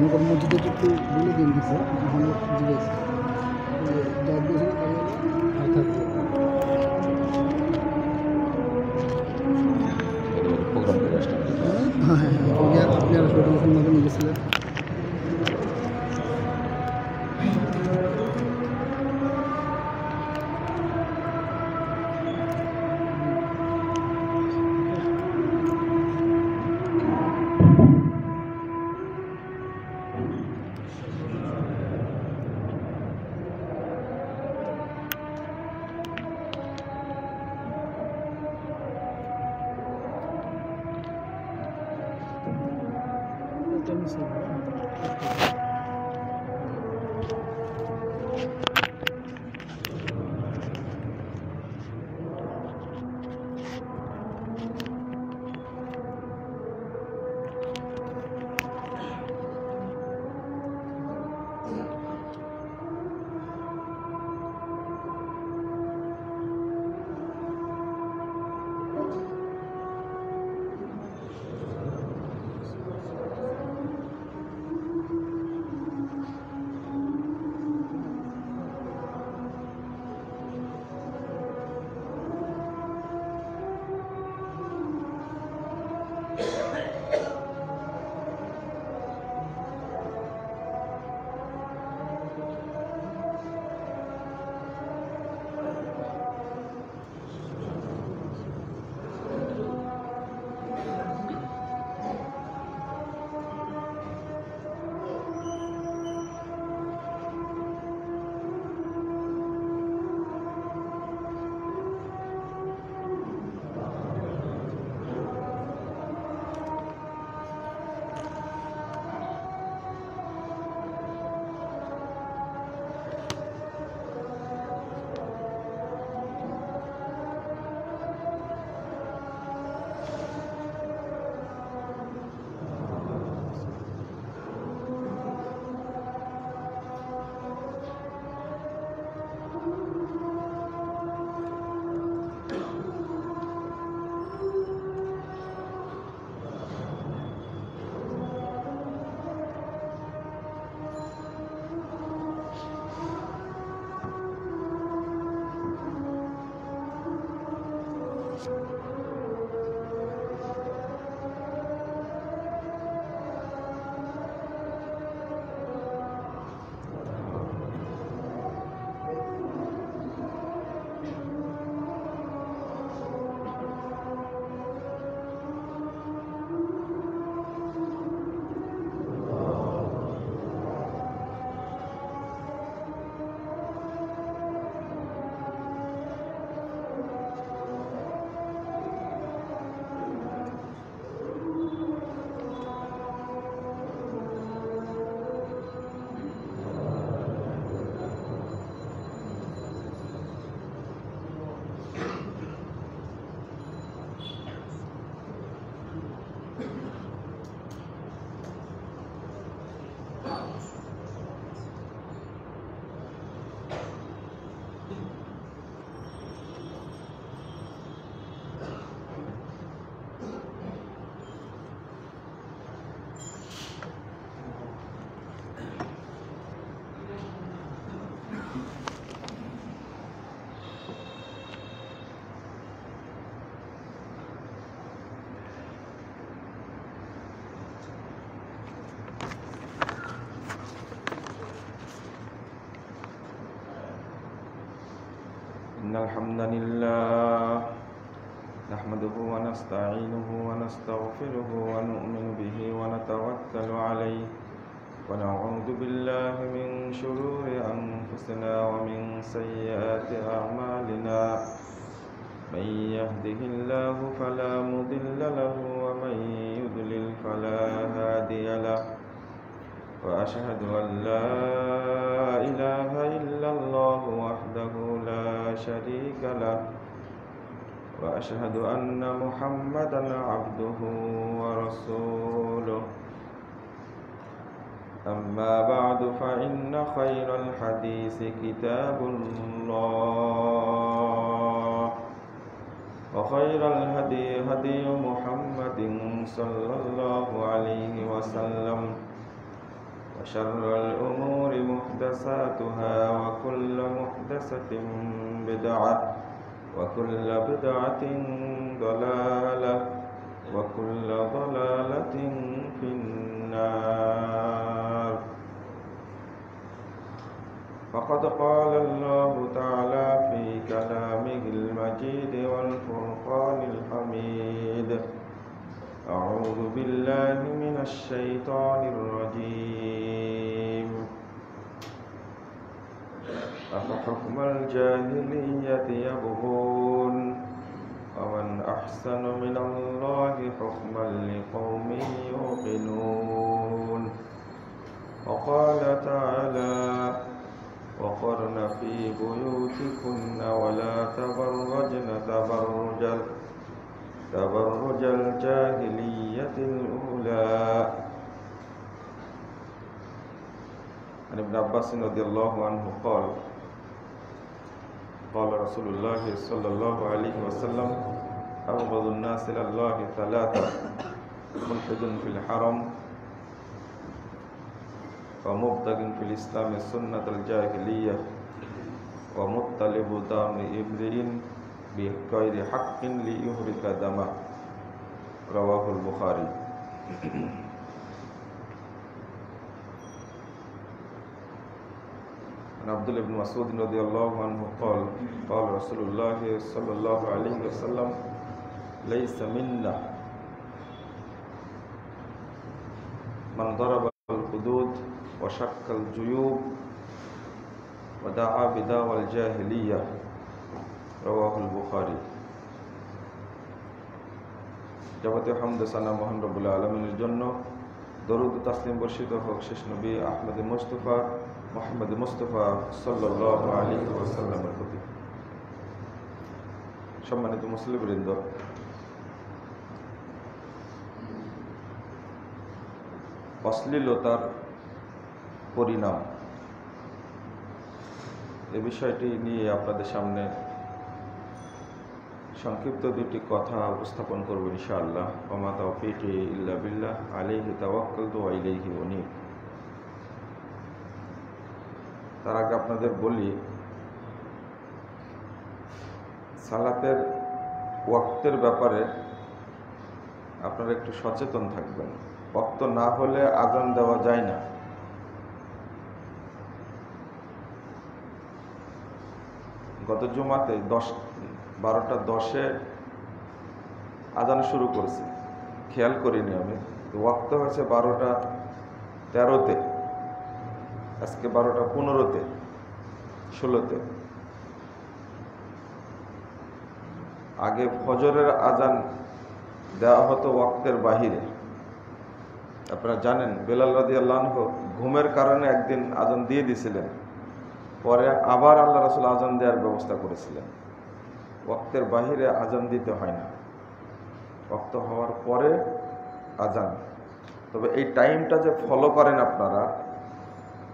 আমাকে মসজিদে একটু বলে দিন দিছে এখন জিজ্ঞেস জব দিয়েছে না আর থাকবে প্রোগ্রাম করে আসলাম। হ্যাঁ হ্যাঁ হ্যাঁ আপনি আর ফোন মতো নিয়ে গেছিলেন। إن الحمد لله نحمده ونستعينه ونستغفره ونؤمن به ونتوكل عليه ونعوذ بالله من شرور أنفسنا ومن سيئات أعمالنا من يهده الله فلا مضل له ومن يضلل فلا هادي له وأشهد أن لا إله إلا الله وحده لا شريك له وأشهد أن محمدا عبده ورسوله أما بعد فإن خير الحديث كتاب الله وخير الهدي هدي محمد صلى الله عليه وسلم وشر الأمور محدثاتها وكل محدثة بدعة وكل بدعة ضلالة وكل ضلالة في النار. فقد قال الله تعالى في كلامه المجيد والفرقان الحميد: أعوذ بالله من الشيطان الرجيم. أفحكم الجاهلية يبغون ومن أحسن من الله حكما لقوم يوقنون. وقال تعالى: وقرن في بيوتكن ولا تبرجن تبرج الجاهلية الأولى. عن ابن عباس رضي الله عنه قال: قال رسول الله صلى الله عليه وسلم: أبغض الناس إلى الله ثلاثة: ملحد في الحرم، ومبتغ في الإسلام سنة الجاهلية، ومطلب دم امرئ بغير حق ليهرق دمه. رواه البخاري. عن عبد الله بن مسعود رضي الله عنه قال: قال رسول الله صلى الله عليه وسلم: ليس منا من ضرب الحدود وشق الجيوب ودعا بدعوى الجاهلية. رواه البخاري. যাবতীয় হামদ সানা মহান রব্বুল আলামিনের জন্য, দরুদ ও তাসলিম বর্ষিত হোক শেষ নবী আহমদ মুস্তাফা মুহাম্মদ মুস্তাফা সাল্লাল্লাহু আলাইহি ওয়াসাল্লামের প্রতি। সম্মানিত মুসলিমবৃন্দ, অশ্লীলতার পরিণাম এ বিষয়টি নিয়ে আপনাদের সামনে সংক্ষিপ্ত দুটি কথা উপস্থাপন করব ইনশাআল্লাহ। ওয়া মা তাওফীকি ইল্লা বিল্লাহ, আলাইহি তাওয়াক্কালতু ওয়া ইলাইহি উনীব। তার আগে আপনাদের বলি, সালাতের ওয়াক্তের ব্যাপারে আপনারা একটু সচেতন থাকবেন। ওয়াক্ত না হলে আযান দেওয়া যায় না। গত জুমাতে 12:10 আজান শুরু করেছি, খেয়াল করিনি আমি। ওয়াক্ত হয়েছে 12:13-তে, আজকে 12:15-তে 16-তে। আগে ফজরের আজান দেওয়া হতো ওয়াক্তের বাহিরে। আপনারা জানেন, বেলাল রাদিয়াল্লাহু আনহু ঘুমের কারণে একদিন আজান দিয়ে দিয়েছিলেন, পরে আবার আল্লাহ রাসূল আজান দেওয়ার ব্যবস্থা করেছিলেন। ওয়াক্তের বাহিরে আজান দিতে হয় না, ওয়াক্ত হওয়ার পরে আজান। তবে এই টাইমটা যে ফলো করেন আপনারা,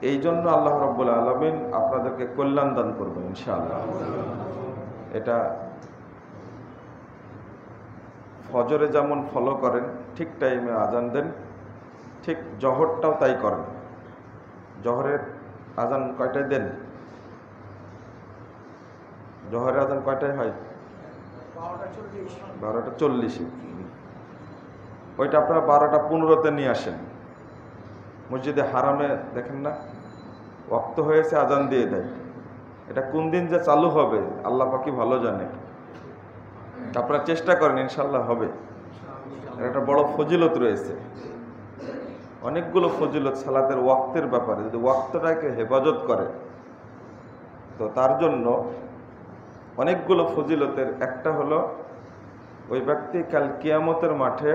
এই জন্য আল্লাহ রাব্বুল আলামিন আপনাদেরকে কল্যাণ দান করবেন ইনশাআল্লাহ। এটা ফজরে যেমন ফলো করেন, ঠিক টাইমে আজান দেন, ঠিক জহরটাও তাই করেন। জহরের আজান কয়টায় দেন? জহরের আজান কয়টায় হয়? 12:40। ওইটা আপনারা 12:15-তে নিয়ে আসেন। মসজিদে হারামে দেখেন না, ওয়াক্ত হয়েছে আজান দিয়ে দেয়। এটা কোন দিন যে চালু হবে আল্লাহ পাকই ভালো জানে। আপনারা চেষ্টা করেন, ইনশাল্লাহ হবে। একটা বড় ফজিলত রয়েছে, অনেকগুলো ফজিলত সালাতের ওয়াক্তের ব্যাপারে। যদি ওয়াক্তটাকে হেফাজত করে তো তার জন্য অনেকগুলো ফজিলতের একটা হলো, ওই ব্যক্তি কাল কিয়ামতের মাঠে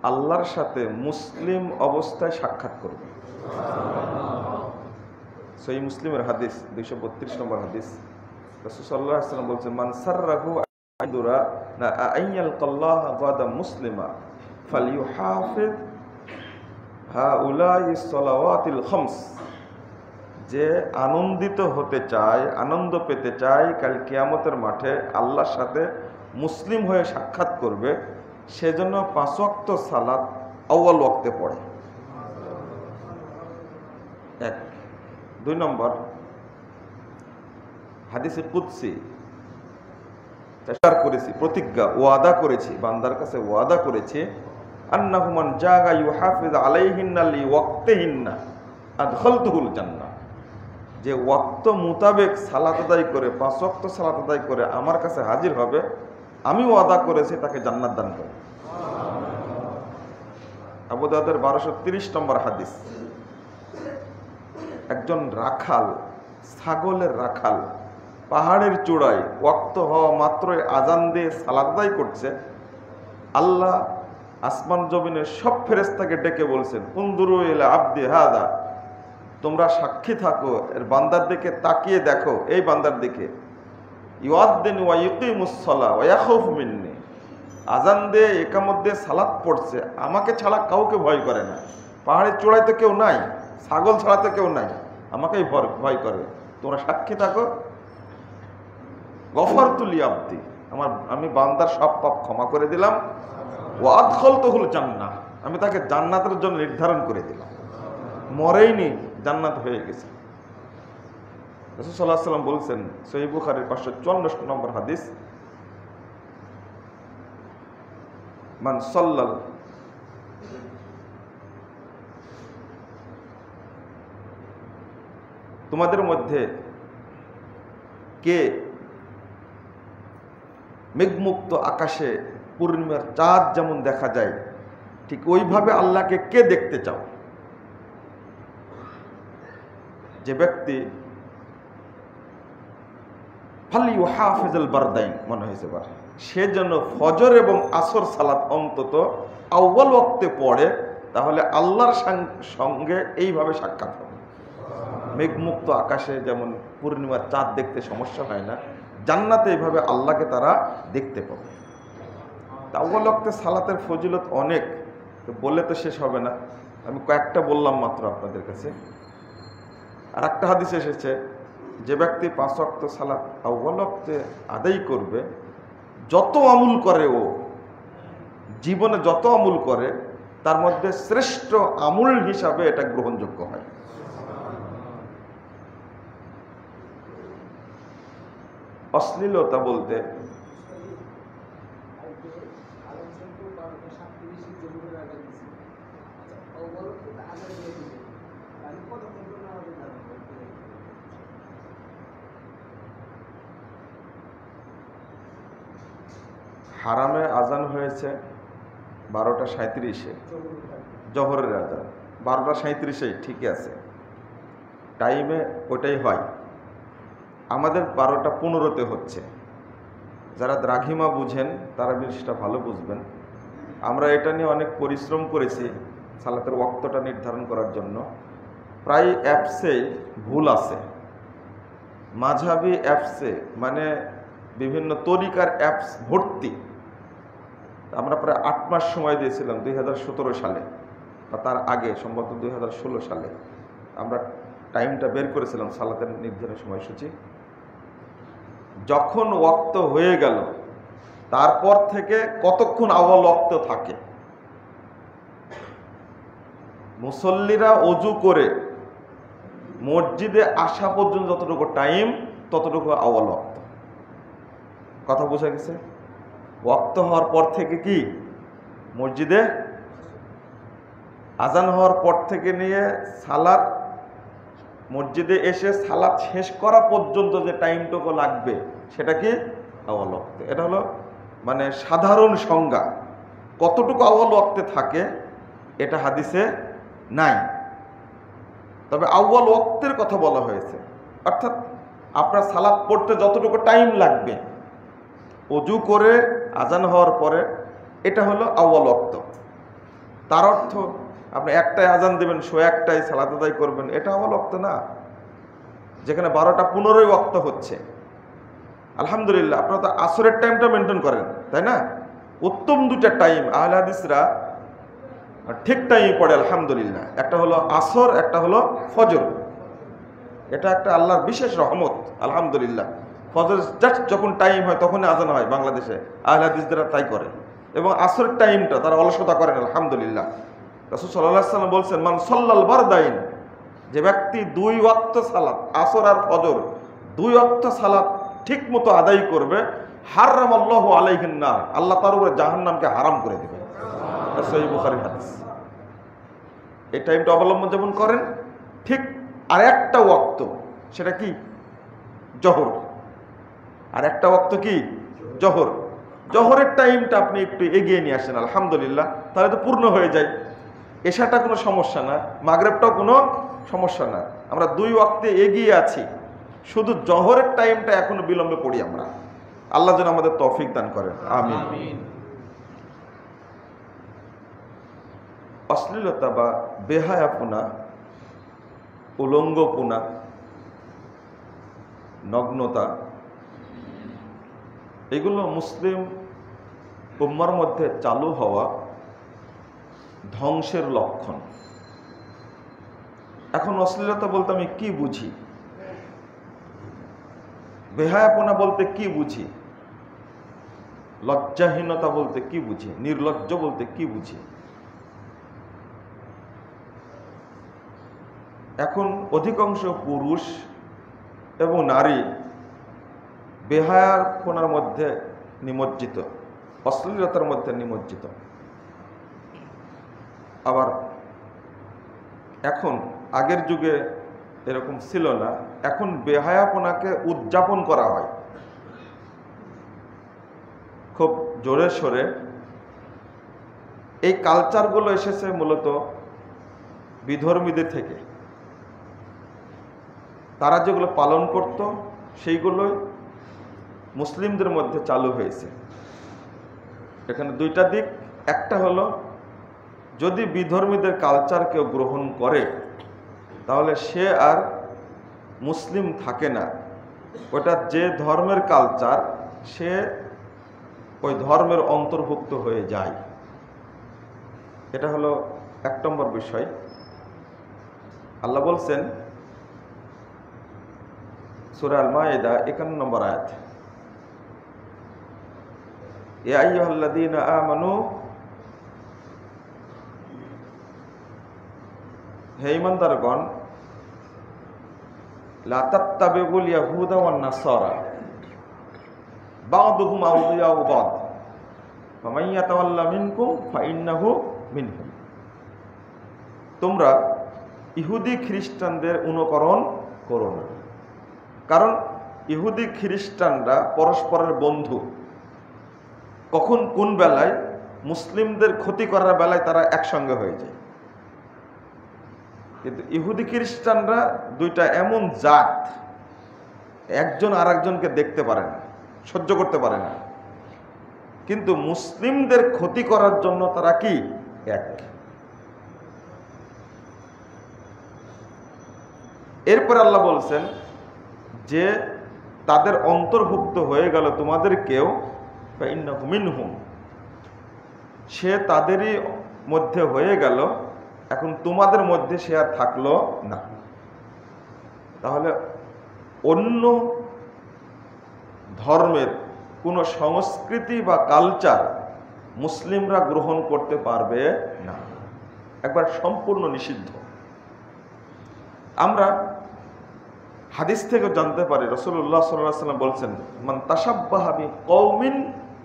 আল্লাহর সাথে মুসলিম অবস্থায় সাক্ষাৎ করবে। সহিহ মুসলিমের হাদিস, 232 নম্বর হাদিস। রাসূল সাল্লাল্লাহু আলাইহি ওয়াসাল্লাম বলেছেন, মান সাররাহু আইদুরা না আইয়ালকাল্লাহ গাদা মুসলিমা ফালইউহাফিজ হাউলাই সালাওয়াতিল খামস। যে আনন্দিত হতে চায়, আনন্দ পেতে চায় কাল কিয়ামতের মাঠে আল্লাহর সাথে মুসলিম হয়ে সাক্ষাৎ করবে, সেজন্য 5 ওয়াক্ত সালাত আউয়াল ওয়াক্তে পড়ে। এক। 2 নম্বর, হাদিসে কুদসি চেষ্টা করেছি, প্রতিজ্ঞা ওয়াদা করেছি, বান্দার কাছে ওয়াদা করেছি, আন্নাহু মান জাগা ইউহাফিজ আলাইহিন্না লিওয়াক্তিহিন্না আদখালতুহুল জান্নাহ, যে ওয়াক্ত মোতাবেক সালাত আদায় করে 5 ওয়াক্ত সালাত আদায় করে আমার কাছে হাজির হবে, আমি ওয়াদা করেছি তাকে জান্নাত দান করব। আবু দাউদের 1230 নম্বর হাদিস। একজন রাখাল, ছাগলের রাখাল, পাহাড়ের চূড়ায় ওয়াক্ত হওয়া মাত্রই আজান দিয়ে সালাত আদায় করছে। আল্লাহ আসমান জমিনের সব ফেরেশতাকে ডেকে বলছেন, উনদুরু ইলা আবদি হাদা, তোমরা সাক্ষী থাকো, এর বান্দার দিকে তাকিয়ে দেখো, এই বান্দার দিকে, ইউআদ্দিন ওয়া ইউকিমুস সালাহ ওয়া ইয়াখাফু মিন্নি, আজান দিয়ে একামত দিয়ে সালাত পড়ছে, আমাকে ছাড়া কাউকে ভয় করে না। পাহাড়ের চূড়ায় তো কেউ নাই, ছাগল ছাড়া তো কেউ নাই, আমাকেই ভয় করে। তোমরা সাক্ষী থাকো। গফারতু লি আবদি, আমি বান্দার সব পাপ ক্ষমা করে দিলাম। ওয়া আদখালতুহুল জান্নাহ, আমি তাকে জান্নাতের জন্য নির্ধারণ করে দিলাম। মরেইনি, জান্নাত হয়ে গেছে। রাসূল সাল্লাল্লাহু আলাইহি ওয়াসাল্লাম বলছেন, সহিহ বুখারীর 554 নম্বর হাদিস, মান সাল্লাল তোমাদের মধ্যে কে মেঘমুক্ত আকাশে পূর্ণিমার চাঁদ যেমন দেখা যায়, ঠিক ওইভাবে আল্লাহকে কে দেখতে চাও? যে ব্যক্তি ফালিউহাফিজুল বারদাইন, মনে হয়েছে বার, সে যেন ফজর এবং আসর সালাত অন্তত আউয়াল ওয়াক্তে পড়ে, তাহলে আল্লাহর সঙ্গে এইভাবে সাক্ষাৎ হবে। মেঘমুক্ত আকাশে যেমন পূর্ণিমার চাঁদ দেখতে সমস্যা হয় না, জান্নাতে এইভাবে আল্লাহকে তারা দেখতে পাবে। আউয়াল ওয়াক্তে সালাতের ফজিলত অনেক, তো বললে তো শেষ হবে না, আমি কয়েকটা বললাম মাত্র আপনাদের কাছে। আর একটা হাদিস এসেছে, যে ব্যক্তি 5 ওয়াক্ত সালাত আউয়াল ওয়াক্তে আদায় করবে, যত আমল করে, ও জীবনে যত আমল করে, তার মধ্যে শ্রেষ্ঠ আমল হিসাবে এটা গ্রহণযোগ্য হয়। অশ্লীলতা বলতে হারামে আজান হয়েছে 12:37, জোহরের আজান 12:37, ঠিকই আছে, টাইমে ওটাই হয়। আমাদের 12:15 হচ্ছে। যারা দ্রাঘিমা বুঝেন তারা জিনিসটা ভালো বুঝবেন। আমরা এটা নিয়ে অনেক পরিশ্রম করেছি সালাতের ওয়াক্তটা নির্ধারণ করার জন্য। প্রায় অ্যাপসে ভুল আছে, মাঝহাবি অ্যাপসে, মানে বিভিন্ন তরিকার অ্যাপস ভর্তি। আমরা প্রায় 8 মাস সময় দিয়েছিলাম 2017 সালে, বা তার আগে সম্ভবত 2016 সালে আমরা টাইমটা বের করেছিলাম সালাতের নির্ধারণ সময়সূচি। যখন ওয়াক্ত হয়ে গেল তারপর থেকে কতক্ষণ আউয়াল ওয়াক্ত থাকে, মুসল্লিরা ওযু করে মসজিদে আসা পর্যন্ত যতটুকু টাইম, ততটুকু আউয়াল ওয়াক্ত। কথা বোঝা গেছে? ওয়াক্ত হওয়ার পর থেকে কি মসজিদে আজান হওয়ার পর থেকে নিয়ে সালাত, মসজিদে এসে সালাত শেষ করা পর্যন্ত যে টাইমটুকু লাগবে, সেটা কি আউয়াল ওয়াক্ত। এটা হলো মানে সাধারণ সংজ্ঞা। কতটুকু আউয়াল ওয়াক্তে থাকে এটা হাদিসে নাই, তবে আউয়াল ওয়াক্তের কথা বলা হয়েছে। অর্থাৎ আপনার সালাত পড়তে যতটুকু টাইম লাগবে, ওযু করে আজান হওয়ার পরে, এটা হলো আউয়াল ওয়াক্ত। তার অর্থ আপনি একটাই আজান দেবেন, 101টাই সালাত আদায় করবেন, এটা আউয়াল ওয়াক্ত না। যেখানে 12:15 ওয়াক্ত হচ্ছে, আলহামদুলিল্লাহ আপনারা তো আসরের টাইমটা মেনটেন করেন, তাই না? উত্তম 2টা টাইম আহলে হাদিসরা ঠিক টাইমে পড়ে, আলহামদুলিল্লাহ। একটা হলো আসর, একটা হলো ফজর। এটা একটা আল্লাহর বিশেষ রহমত, আলহামদুলিল্লাহ। ফজর জাস্ট যখন টাইম হয় তখনই আজান হয় বাংলাদেশে, আহলে হাদিসরা তাই করে। এবং আসরের টাইমটা তারা অলসতা করেন, আলহামদুলিল্লাহ। রাসূল সাল্লাল্লাহু আলাইহি ওয়াসাল্লাম বলছেন, মান সাল্লাল বারদাইন, যে ব্যক্তি 2 ওয়াক্ত সালাত, আসর আর ফজর 2 ওয়াক্ত সালাত ঠিক মতো আদায় করবে, হারামাল্লাহু আলাইহিন নার, আল্লাহ তার উপরে জাহান্নামকে হারাম করে দেবে। সহিহ বুখারীর হাদিস। এই টাইমটা অবলম্বন যেমন করেন, ঠিক আর একটা ওয়াক্ত, সেটা কি? জোহর। আর একটা ওয়াক্ত কি? জোহর। জোহরের টাইমটা আপনি একটু এগিয়ে নিয়ে আসেন, আলহামদুলিল্লাহ, তাহলে তো পূর্ণ হয়ে যায়। এশাটা কোনো সমস্যা না, মাগরিবটাও কোনো সমস্যা না। আমরা 2 ওয়াক্তে এগিয়ে আছি, শুধু জোহরের টাইমটা এখনো বিলম্বে পড়ি আমরা। আল্লাহ যেন আমাদের তৌফিক দান করেন, আমিন। অশ্লীলতা বা বেহায়াপনা, উলঙ্গপনা, নগ্নতা, এগুলো মুসলিম উম্মার মধ্যে চালু হওয়া ধ্বংসের লক্ষণ। এখন অশ্লীলতা বলতে আমি কি বুঝি, বেহায়াপনা বলতে কি বুঝি, লজ্জাহীনতা বলতে কি বুঝি, নির্লজ্জ বলতে কি বুঝি? এখন অধিকাংশ পুরুষ এবং নারী বেহায়াপনার মধ্যে নিমজ্জিত, অশ্লীলতার মধ্যে নিমজ্জিত। আবার এখন আগের যুগে এরকম ছিল না, এখন বেহায়াপনাকে উদযাপন করা হয় খুব জোরে সোরে। এই কালচারগুলো এসেছে মূলত বিধর্মীদের থেকে। তারা যেগুলো পালন করত সেইগুলোই মুসলিমদের মধ্যে চালু হয়েছে। এখানে 2টা দিক। একটা হলো, যদি বিধর্মীদের কালচার কেউ গ্রহণ করে তাহলে সে আর মুসলিম থাকে না, ওটা যে ধর্মের কালচার সে ওই ধর্মের অন্তর্ভুক্ত হয়ে যায়। এটা হলো 1 নম্বর বিষয়। আল্লাহ বলছেন সূরা আল মায়েদা 51 নম্বর আয়াত, ইয়া আইয়ুহাল্লাযীনা আমানু, হে ঈমানদারগণ, লা তাত্তাবিউল ইয়াহুদা ওয়ান নাসারা বা'দুহুম আউলিয়াউ বা'দ ফামান ইয়াতাওয়াল্লা মিনকুম ফাইন্নাহু মিনহুম। তোমরা ইহুদি খ্রিস্টানদের অনুকরণ করো না, কারণ ইহুদি খ্রিস্টানরা পরস্পরের বন্ধু। কখন কোন বেলায় মুসলিমদের ক্ষতি করার বেলায় তারা একসঙ্গে হয়ে যায়। কিন্তু ইহুদি খ্রিস্টানরা 2টা এমন জাত, একজন আর একজনকে দেখতে পারে না, সহ্য করতে পারে না, কিন্তু মুসলিমদের ক্ষতি করার জন্য তারা কি এক। এরপর আল্লাহ বলছেন যে তাদের অন্তর্ভুক্ত হয়ে গেল তোমাদের কেউ, ফাইন্নাহু মিনহুম, সে তাদেরই মধ্যে হয়ে গেল, এখন তোমাদের মধ্যে সে আর থাকলো না। তাহলে অন্য ধর্মের কোনো সংস্কৃতি বা কালচার মুসলিমরা গ্রহণ করতে পারবে না, একবার সম্পূর্ণ নিষিদ্ধ। আমরা হাদিস থেকে জানতে পারি, রাসূলুল্লাহ সাল্লাল্লাহু আলাইহি ওয়াসাল্লাম বলছেন, মান তাশাব্বাহা বিকওমিন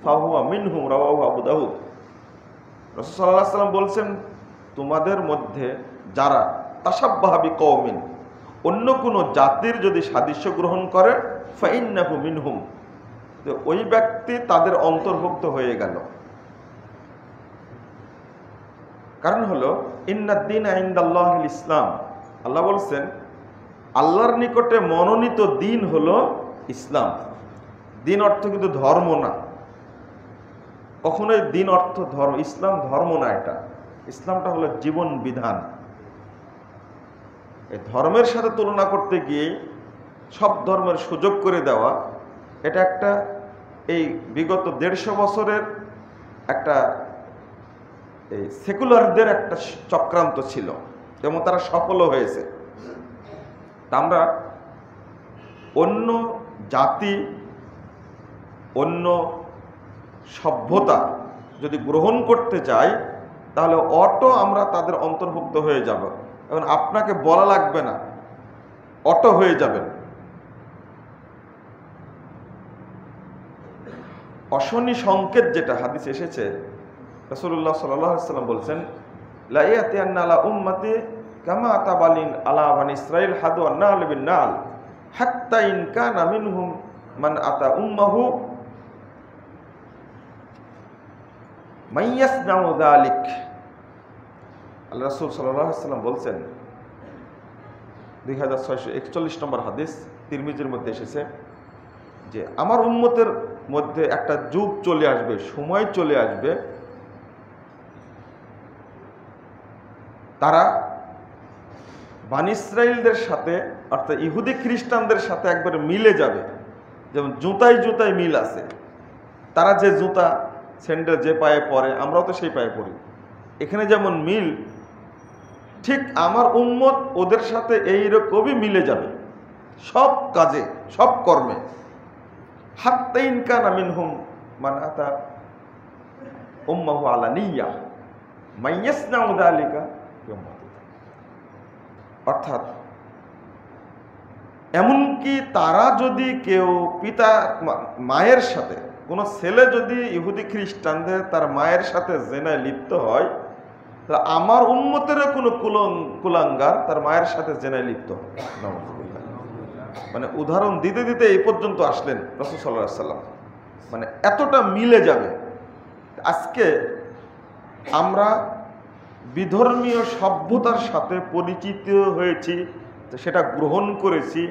ফাহুয়া মিনহুম, রাওয়াহু আবু দাউদ। রাসূল সাল্লাল্লাহু আলাইহি ওয়াসাল্লাম বলছেন, তোমাদের মধ্যে যারা তাশাব্বাহা বিকওমিন, অন্য কোনো জাতির যদি সাদৃশ্য গ্রহণ করে, ফাইন্নাহু মিনহুম, তো ওই ব্যক্তি তাদের অন্তর্ভুক্ত হয়ে গেল। কারণ হলো ইন্নাদ-দীনা ইনদাল্লাহিল ইসলাম, আল্লাহ বলছেন আল্লাহর নিকটে মনোনীত দিন হলো ইসলাম। দিন অর্থ কিন্তু ধর্ম না, কখনোই দিন অর্থ ধর্ম, ইসলাম ধর্ম না। এটা ইসলামটা হলো জীবন বিধান। এই ধর্মের সাথে তুলনা করতে গিয়ে সব ধর্মের সুযোগ করে দেওয়া, এটা একটা এই বিগত 150 বছরের একটা এই সেকুলারদের একটা চক্রান্ত ছিল এবং তারা সফলও হয়েছে। আমরা অন্য জাতি, অন্য সভ্যতা যদি গ্রহণ করতে চাই তাহলে অটো আমরা তাদের অন্তর্ভুক্ত হয়ে যাব। এখন আপনাকে বলা লাগবে না, অটো হয়ে যাবেন। অশনি সংকেত যেটা হাদিস এসেছে, রাসূলুল্লাহ সাল্লাল্লাহু আলাইহি ওয়াসাল্লাম বলছেন, লা ইয়াতিয়ান্না আলা উম্মতি কামা আতাবালিন আলা বানি ইসরাঈল হাদু আন-নাল বিন-নাল হাত্তা ইন কানা মিনহুম মান আতা উম্মাহু মাইয়াসনাউ যালিক। আল্লাহ রাসূল সাল্লাল্লাহু আলাইহি ওয়াসাল্লাম বলছেন, 2641 নম্বর হাদিস, তিরমিজির মধ্যে এসেছে যে আমার উম্মতের মধ্যে একটা যুগ চলে আসবে, সময় চলে আসবে, তারা বানি ইসরাঈলদের সাথে অর্থাৎ ইহুদি খ্রিস্টানদের সাথে একবারে মিলে যাবে। যেমন জুতায় জুতায় মিল আছে, তারা যে জুতা স্যান্ডেল যে পায়ে পরে আমরাও তো সেই পায়ে পরি, এখানে যেমন মিল, ঠিক আমার উম্মত ওদের সাথে এইরকমই মিলে যাবে সব কাজে, সব কর্মে। হাত্তা ইন কানা মিনহুম মান আতা উম্মাহু আলানিয়া মাইয়াসনাউ যালিকা বিউম্মতি। অর্থাৎ এমনকি তারা যদি কেউ পিতা মায়ের সাথে, কোনো ছেলে যদি ইহুদি খ্রিস্টানদের তার মায়ের সাথে জেনায় লিপ্ত হয়, তাহলে আমার উম্মতের কোনো কুলাঙ্গার তার মায়ের সাথে জেনায় লিপ্ত হয়। নাউযুবিল্লাহ। মানে উদাহরণ দিতে দিতে এই পর্যন্ত আসলেন রাসূল সাল্লাল্লাহু আলাইহি ওয়াসাল্লাম, মানে এতটা মিলে যাবে। আজকে আমরা বিধর্মীয় সভ্যতার সাথে পরিচিত হয়েছি, সেটা গ্রহণ করেছি,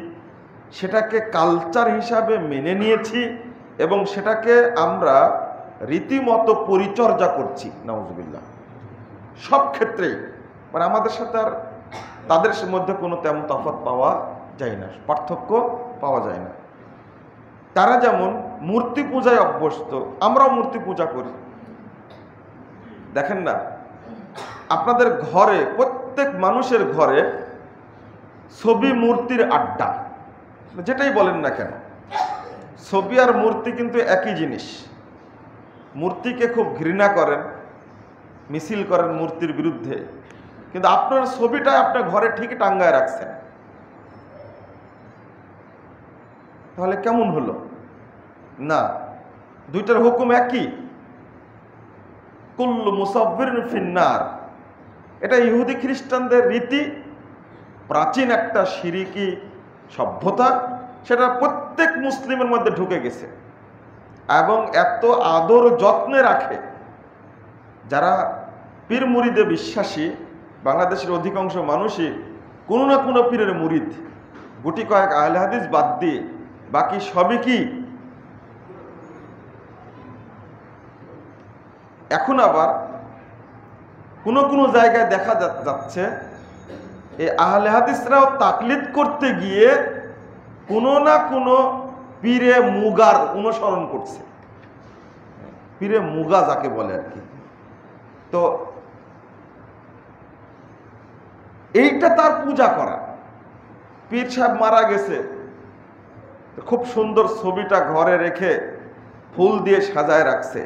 সেটাকে কালচার হিসাবে মেনে নিয়েছি এবং সেটাকে আমরা রীতিমতো পরিচর্যা করছি। নাউযুবিল্লাহ। সব ক্ষেত্রেই মানে আমাদের সাথে আর তাদের মধ্যে কোনো তেমন তফাৎ পাওয়া যায় না, পার্থক্য পাওয়া যায় না। তারা যেমন মূর্তি পূজায় অভ্যস্ত, আমরাও মূর্তি পূজা করি। দেখেন না, আপনাদের ঘরে, প্রত্যেক মানুষের ঘরে ছবি মূর্তির আড্ডা, যেটাই বলেন না কেন, ছবি আর মূর্তি কিন্তু একই জিনিস। মূর্তিকে খুব ঘৃণা করেন, মিছিল করেন মূর্তির বিরুদ্ধে, কিন্তু আপনার ছবিটা আপনার ঘরে ঠিকই টাঙ্গায় রাখছেন, তাহলে কেমন হলো? না, দুইটার হুকুম একই। কুল্লু মুসাব্বিরিন ফিন্নার, এটা ইহুদি খ্রিস্টানদের রীতি, প্রাচীন একটা শিরিকি সভ্যতা, সেটা প্রত্যেক মুসলিমের মধ্যে ঢুকে গেছে এবং এত আদর যত্নে রাখে। যারা পীর মুরিদে বিশ্বাসী, বাংলাদেশের অধিকাংশ মানুষই কোনো না কোনো পীরের মুরিদ, গুটি কয়েক আহলে হাদিস বাদ দিয়ে বাকি সবই কি। এখন আবার কোনো কোনো জায়গায় দেখা যাচ্ছে এই আহলে হাদিসরাও তাকলিদ করতে গিয়ে কোনো না কোনো পীরে মুগার অনুসরণ করছে। পীরে মুগা যাকে বলে আর কি। তো এইটা তার পূজা করা। পীর সাহেব মারা গেছে, খুব সুন্দর ছবিটা ঘরে রেখে ফুল দিয়ে সাজায় রাখছে।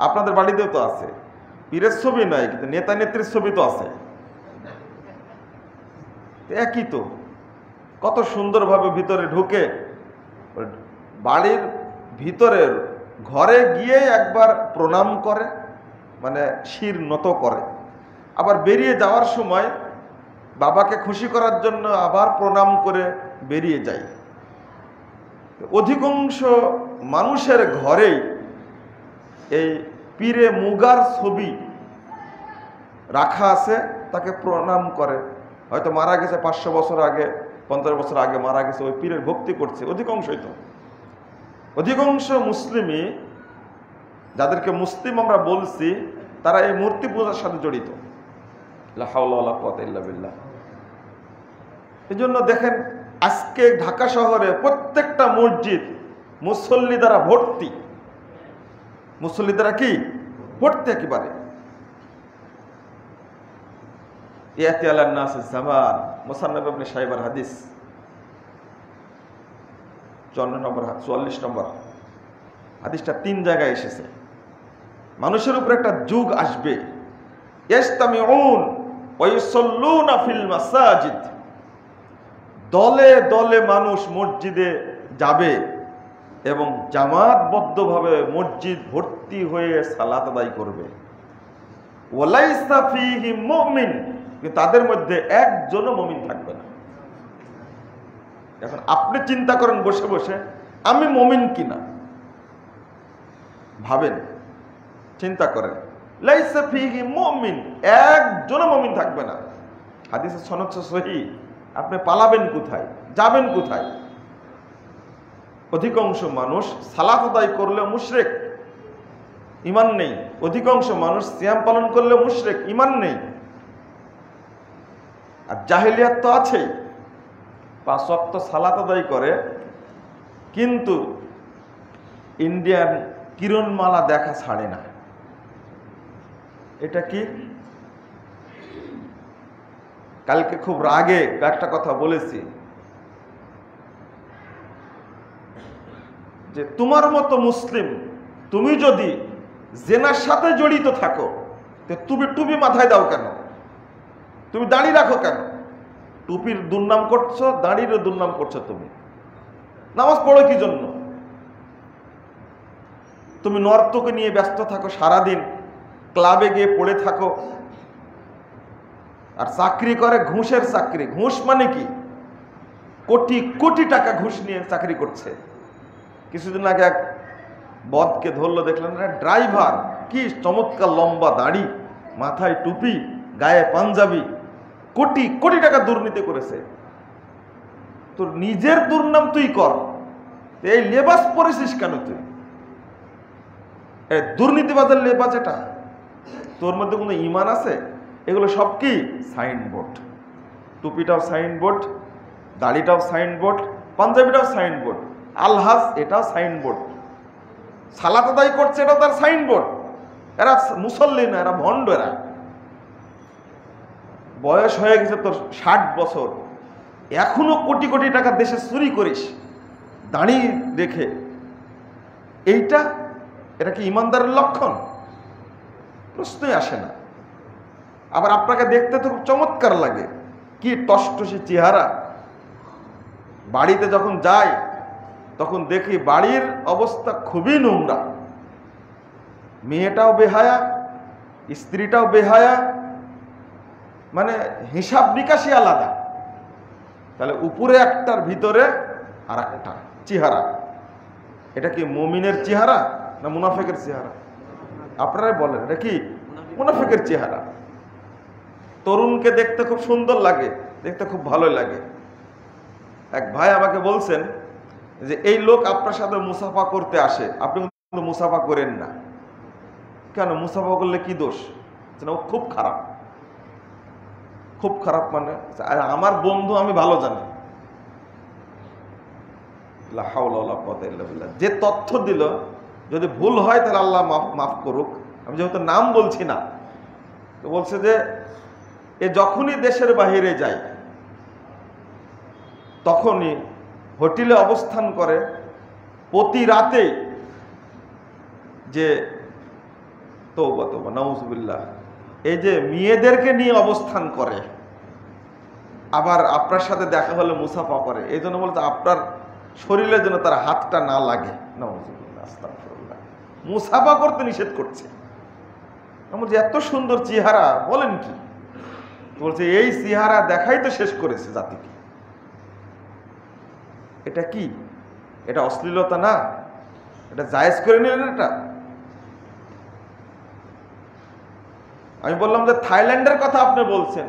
আপনাদের বাড়িতেও তো আছে, পীরের ছবি নয় কিন্তু নেতা নেত্রীর ছবি তো আছে, একই তো। কত সুন্দরভাবে ভিতরে ঢুকে বাড়ির ভিতরের ঘরে গিয়ে একবার প্রণাম করে, মানে শির নত করে, আবার বেরিয়ে যাওয়ার সময় বাবাকে খুশি করার জন্য আবার প্রণাম করে বেরিয়ে যায়। অধিকাংশ মানুষের ঘরেই এই পীরে মুগার ছবি রাখা আছে, তাকে প্রণাম করে। হয়তো মারা গেছে 500 বছর আগে, 50 বছর আগে মারা গেছে, ওই পীরের ভক্তি করছে অধিকাংশই। তো অধিকাংশ মুসলিমই, যাদেরকে মুসলিম আমরা বলছি, তারা এই মূর্তি পূজার সাথে জড়িত। লা হাওলা ওয়ালা কুওয়াতা ইল্লা বিল্লাহ। এই জন্য দেখেন আজকে ঢাকা শহরে প্রত্যেকটা মসজিদ মুসল্লি দ্বারা ভর্তি। মুসল্লি দ্বারা কি ভর্তি একেবারে। ইয়াতি আলান নাস জামান, মুসান্নাফ ইবনে শাইবার হাদিস 44 নম্বর হাদিসটা 3 জায়গায় এসেছে। মানুষের উপর একটা যুগ আসবে, ইস্তামিউন ওয়ায়ুসাল্লুনা ফিল মাসাজিদ, দলে দলে মানুষ মসজিদে যাবে এবং জামাতবদ্ধভাবে মসজিদ ভর্তি হয়ে সালাত আদায় করবে। ওয়ালাইসা ফীহি মুমিন, কিন্তু তাদের মধ্যে একজনও মুমিন থাকবে না। এখন আপনি চিন্তা করেন বসে বসে, আমি মুমিন কিনা, ভাবেন, চিন্তা করেন। লাইসা ফীহি মুমিন, একজনও মুমিন থাকবে না। হাদিসের সনদ সহিহ। আপনি পালাবেন কোথায়, যাবেন কোথায়? অধিকাংশ মানুষ সালাত আদায় করলে মুশরিক, ঈমান নেই। অধিকাংশ মানুষ সিয়াম পালন করলে মুশরিক, ঈমান নেই। আর জাহেলিয়াত তো আছেই, 5 ওয়াক্ত সালাত আদায় করে, কিন্তু ইন্ডিয়ান কিরণমালা দেখা ছাড়ে না। এটা কি? কালকে খুব রাগে একটা কথা বলেছি যে তোমার মতো মুসলিম তুমি যদি জেনার সাথে জড়িত থাকো, তুমি টুপি মাথায় দাও কেন? তুমি দাড়ি রাখো কেন? টুপির দুর্নাম করছো, দাড়িরও দুর্নাম করছো। তুমি নামাজ পড়ো কি জন্য? তুমি নর্তকে নিয়ে ব্যস্ত থাকো সারাদিন, ক্লাবে গিয়ে পড়ে থাকো, আর চাকরি করে ঘুষের চাকরি। ঘুষ মানে কি? কোটি কোটি টাকা ঘুষ নিয়ে চাকরি করছে। কিছুদিন আগে এক বদকে ধরলো, দেখলেন না? ড্রাইভার, কি চমৎকার লম্বা দাড়ি, মাথায় টুপি, গায়ে পাঞ্জাবি, কোটি কোটি টাকা দুর্নীতি করেছে। তোর নিজের দুর্নাম তুই কর, এই লেবাস পরেছিস কেন তুই? দুর্নীতিবাদের লেবাস এটা। তোর মধ্যে কোনো ঈমান আছে? এগুলো সব কি? সাইনবোর্ড। টুপিটাও সাইনবোর্ড, দাড়িটাও সাইনবোর্ড, পাঞ্জাবিটাও সাইনবোর্ড, আলহাজ এটাও সাইনবোর্ড, সালাত আদায় করছে এটাও তার সাইনবোর্ড। এরা মুসল্লি না, এরা ভণ্ড। এরা বয়স হয়ে গেছে তোর 60 বছর, এখনো কোটি কোটি টাকা দেশে চুরি করিস দাঁড়িয়ে রেখে। এটা কি ইমানদারের লক্ষণ? প্রশ্নই আসে না। আবার আপনাকে দেখতে তো খুব চমৎকার লাগে, কি টসটসে চেহারা। বাড়িতে যখন যাই তখন দেখি বাড়ির অবস্থা খুবই নোংরা। মেয়েটাও বেহায়া, স্ত্রীটাও বেহায়া, মানে হিসাব নিকাশই আলাদা। তাহলে উপরে একটার ভিতরে আর একটা চেহারা। এটা কি মুমিনের চেহারা না মুনাফিকের চেহারা? আপনারাই বলেন, এটা কি মুনাফিকের চেহারা। তরুণকে দেখতে খুব সুন্দর লাগে, দেখতে খুব ভালো লাগে। এক ভাই আমাকে বলছেন যে এই লোক আপনার সাথে মুসাফা করতে আসে, আপনি কিন্তু মুসাফা করেন না কেন? মুসাফা করলে কি দোষ? ও খুব খারাপ। খুব খারাপ মানে? আমার বন্ধু, আমি ভালো জানি। যে তথ্য দিল, যদি ভুল হয় তাহলে আল্লাহ মাফ করুক, আমি যেহেতু নাম বলছি না। তো বলছে যে এ যখনই দেশের বাহিরে যায় তখনই হোটেলে অবস্থান করে, প্রতি রাতে যে তওবা তওবা নাউজুবিল্লাহ, এই যে মেয়েদেরকে নিয়ে অবস্থান করে, আবার আপনার সাথে দেখা হলে মুসাফা করে। এই জন্য বলতে আপনার শরীরে যেন তার হাতটা না লাগে। নাউজুবিল্লাহ, আস্তাগফিরুল্লাহ। মুসাফা করতে নিষেধ করছে। আমার যে এত সুন্দর চেহারা, বলেন কি? বলছে এই চেহারা দেখাই তো শেষ করেছে জাতিকে। এটা কি? এটা অশ্লীলতা না? এটা জায়েজ করে নিলেন এটা? আমি বললাম যে থাইল্যান্ডের কথা আপনি বলছেন,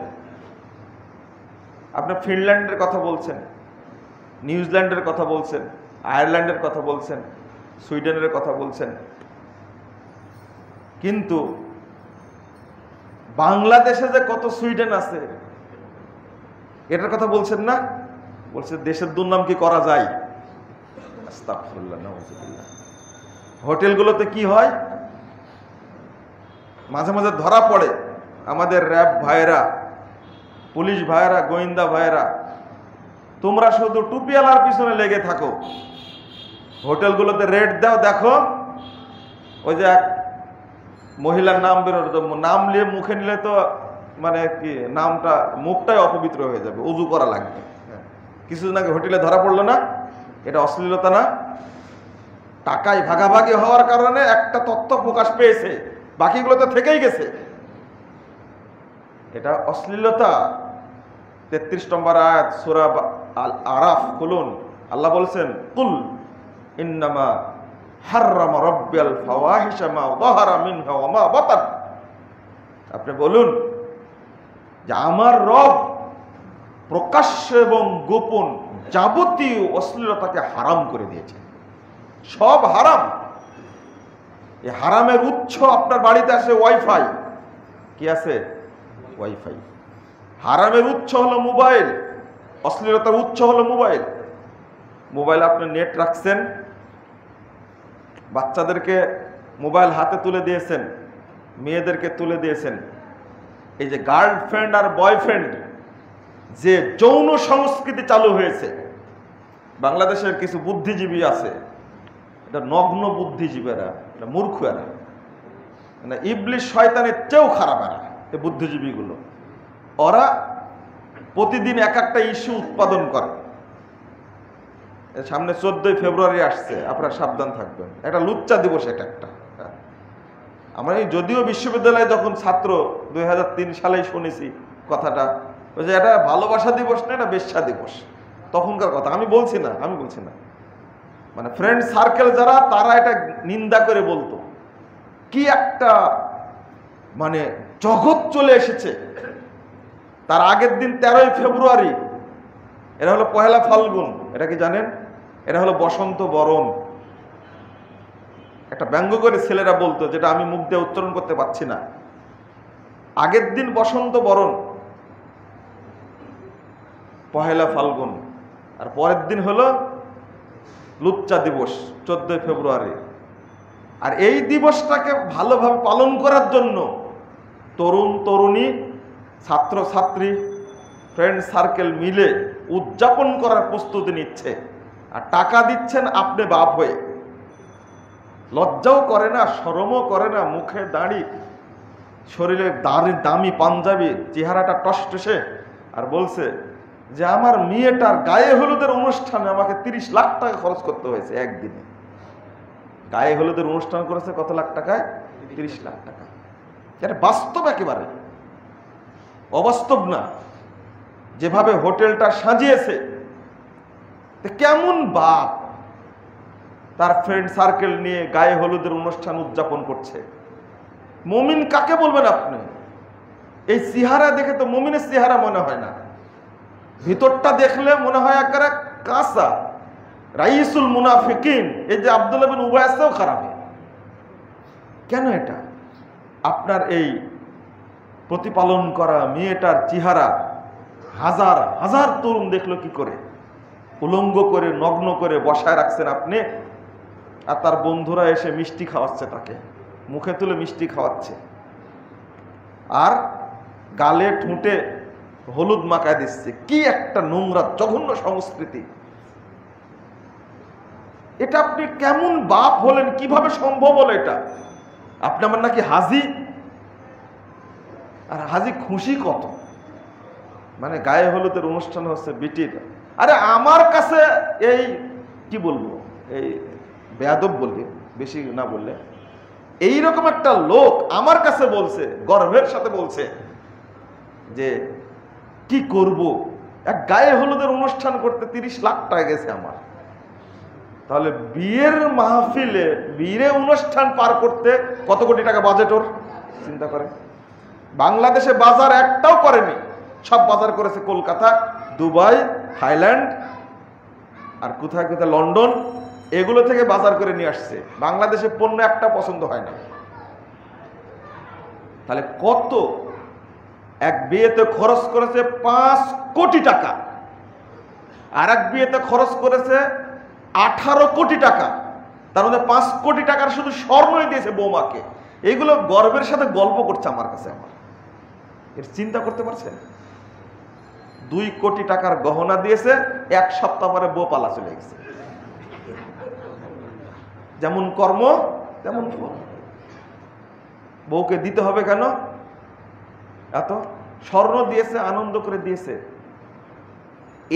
আপনি ফিনল্যান্ডের কথা বলছেন, নিউজিল্যান্ডের কথা বলছেন, আয়ারল্যান্ডের কথা বলছেন, সুইডেনের কথা বলছেন, কিন্তু বাংলাদেশে যে কত সুইডেন আছে এটার কথা বলছেন না? বলছে দেশের দুর্নাম কি করা যায়? আস্তাগফিরুল্লাহ, নাউজুবিল্লাহ। হোটেলগুলোতে কি হয়? মাঝে মাঝে ধরা পড়ে আমাদের র্যাব ভাইরা, পুলিশ ভাইরা, গোয়েন্দা ভাইরা, তোমরা শুধু টুপিওয়ালার পিছনে লেগে থাকো, হোটেলগুলোতে রেড দাও। দেখো ওই যে এক মহিলার নাম বেরোলো, তো নাম নিয়ে মুখে নিলে তো মানে কি নামটা, মুখটাই অপবিত্র হয়ে যাবে, উজু করা লাগবে। কিছুদিন আগে হোটেলে ধরা পড়লো না, এটা অশ্লীলতা না? টাকায় ভাগাভাগি হওয়ার কারণে একটা তথ্য প্রকাশ পেয়েছে, বাকিগুলো তো থেকেই গেছে। এটা অশ্লীলতা। 33 নম্বর আয়াত সূরা আল আরাফ খুলুন, আল্লাহ বলছেন কুল ইন্নামা হাররামা রাব্বিয়াল ফাওয়াহিশা মা যাহারা মিনহা ওয়া মা বাতান। আপনি বলুন যে আমার রব প্রকাশ্য এবং গোপন যাবতীয় অশ্লীলতাকে হারাম করে দিয়েছেন। সব হারাম। এই হারামের উৎস আপনার বাড়িতে আছে ওয়াইফাই। কি আছে? ওয়াইফাই। হারামের উৎস হলো মোবাইল, অশ্লীলতার উৎস হলো মোবাইল। মোবাইল আপনি নেট রাখছেন, বাচ্চাদেরকে মোবাইল হাতে তুলে দিয়েছেন, মেয়েদেরকে তুলে দিয়েছেন। এই যে গার্লফ্রেন্ড আর বয়ফ্রেন্ড যে যৌন সংস্কৃতি চালু হয়েছে, বাংলাদেশের কিছু বুদ্ধিজীবী আছে, এটা নগ্ন বুদ্ধিজীবীরা, এটা মূর্খ এরা, মানে ইবলিশ শয়তানের চেয়েও খারাপ এরা, এই বুদ্ধিজীবীগুলো। ওরা প্রতিদিন এক একটা ইস্যু উৎপাদন করে। সামনে 14ই ফেব্রুয়ারি আসছে, আপনারা সাবধান থাকবেন। একটা লুচ্চা দিবস, এটা একটা। আমরা যদিও বিশ্ববিদ্যালয়ে যখন ছাত্র 2003 সালেই শুনেছি কথাটা, যে এটা ভালোবাসা দিবস না, এটা বেশ্যা দিবস, তখনকার কথা। আমি বলছি না, মানে ফ্রেন্ড সার্কেল যারা, তারা এটা নিন্দা করে বলতো। কি একটা মানে জগৎ চলে এসেছে। তার আগের দিন 13ই ফেব্রুয়ারি, এটা হলো পহেলা ফাল্গুন। এটা কি জানেন? এটা হলো বসন্ত বরণ। একটা ব্যঙ্গ করে ছেলেরা বলতো, যেটা আমি মুখ দিয়ে উচ্চারণ করতে পারছি না। আগের দিন বসন্ত বরণ, পহেলা ফাল্গুন, আর পরের দিন হলো লুচ্চা দিবস 14ই ফেব্রুয়ারি। আর এই দিবসটাকে ভালোভাবে পালন করার জন্য তরুণ তরুণী, ছাত্র ছাত্রী, ফ্রেন্ড সার্কেল মিলে উদযাপন করার প্রস্তুতি নিচ্ছে। আর টাকা দিচ্ছেন আপনি বাপ হয়ে। লজ্জাও করে না, শরমও করে না, মুখে দাড়ি, শরীরে দামি পাঞ্জাবি, চেহারাটা টসটসে, আর বলছে যে আমার মেয়েটার গায়ে হলুদের অনুষ্ঠানে আমাকে 30 লাখ টাকা খরচ করতে হয়েছে একদিনে। গায়ে হলুদের অনুষ্ঠান করেছে কত লাখ টাকায়? 30 লাখ টাকা। এটা বাস্তব, একেবারে অবাস্তব না। যেভাবে হোটেলটা সাজিয়েছে, কেমন বাপ তার ফ্রেন্ড সার্কেল নিয়ে গায়ে হলুদের অনুষ্ঠান উদযাপন করছে। মুমিন কাকে বলবেন আপনি? এই চেহারা দেখে তো মুমিনের চেহারা মনে হয় না, ভিতরটা দেখলে মনে হয় একেবারে কাঁচা। রাইসুল মুনাফিকিন, এই যে আব্দুল্লাহ বিন উবাই আসছেও খারাপ। কেন এটা? আপনার এই প্রতিপালন করা মেয়েটার চেহারা হাজার হাজার তরুণ দেখলো কি করে, উলঙ্গ করে নগ্ন করে বসায় রাখছেন আপনি। আর তার বন্ধুরা এসে মিষ্টি খাওয়াচ্ছে, তাকে মুখে তুলে মিষ্টি খাওয়াচ্ছে, আর গালে ঠুঁটে হলুদ মাখায় দিচ্ছে। কি একটা নোংরা জঘন্য সংস্কৃতি! এটা আপনি কেমন বাপ হলেন? কিভাবে সম্ভব হলো এটা? আপনি আমার নাকি হাজি, আর হাজি খুশি কত, মানে গায়ে হলুদের অনুষ্ঠান হচ্ছে বিটির। আরে আমার কাছে এই কি বলবো, এই বেয়াদব বলবে বেশি না বললে, এইরকম একটা লোক আমার কাছে বলছে, গর্বের সাথে বলছে যে কি করব, এক গায়ে হলুদের অনুষ্ঠান করতে 30 লাখ টাকা গেছে আমার। তাহলে বিয়ের মাহফিলে, বিয়ের অনুষ্ঠান পার করতে কত কোটি টাকা বাজেট ওর, চিন্তা করে। বাংলাদেশে বাজার একটাও করেনি, সব বাজার করেছে কলকাতা, দুবাই, থাইল্যান্ড, আর কোথায় কোথায় লন্ডন, এগুলো থেকে বাজার করে নিয়ে আসছে। বাংলাদেশে পণ্য একটা পছন্দ হয় না। তাহলে কত এক বিয়েতে খরচ করেছে 5 কোটি টাকা, আর এক বিয়েতে খরচ করেছে 18 কোটি টাকা। তার মধ্যে 5 কোটি টাকার শুধু স্বর্ণই দিয়েছে বৌমাকে। এইগুলো গর্বের সাথে গল্প করছে আমার কাছে। আমার এর চিন্তা করতে পারছেন? 2 কোটি টাকার গহনা দিয়েছে, 1 সপ্তাহ পরে বউ পালা চলে গেছে। যেমন কর্ম তেমন ফল। বউকে দিতে হবে কেন এত? স্বর্ণ দিয়েছে, আনন্দ করে দিয়েছে।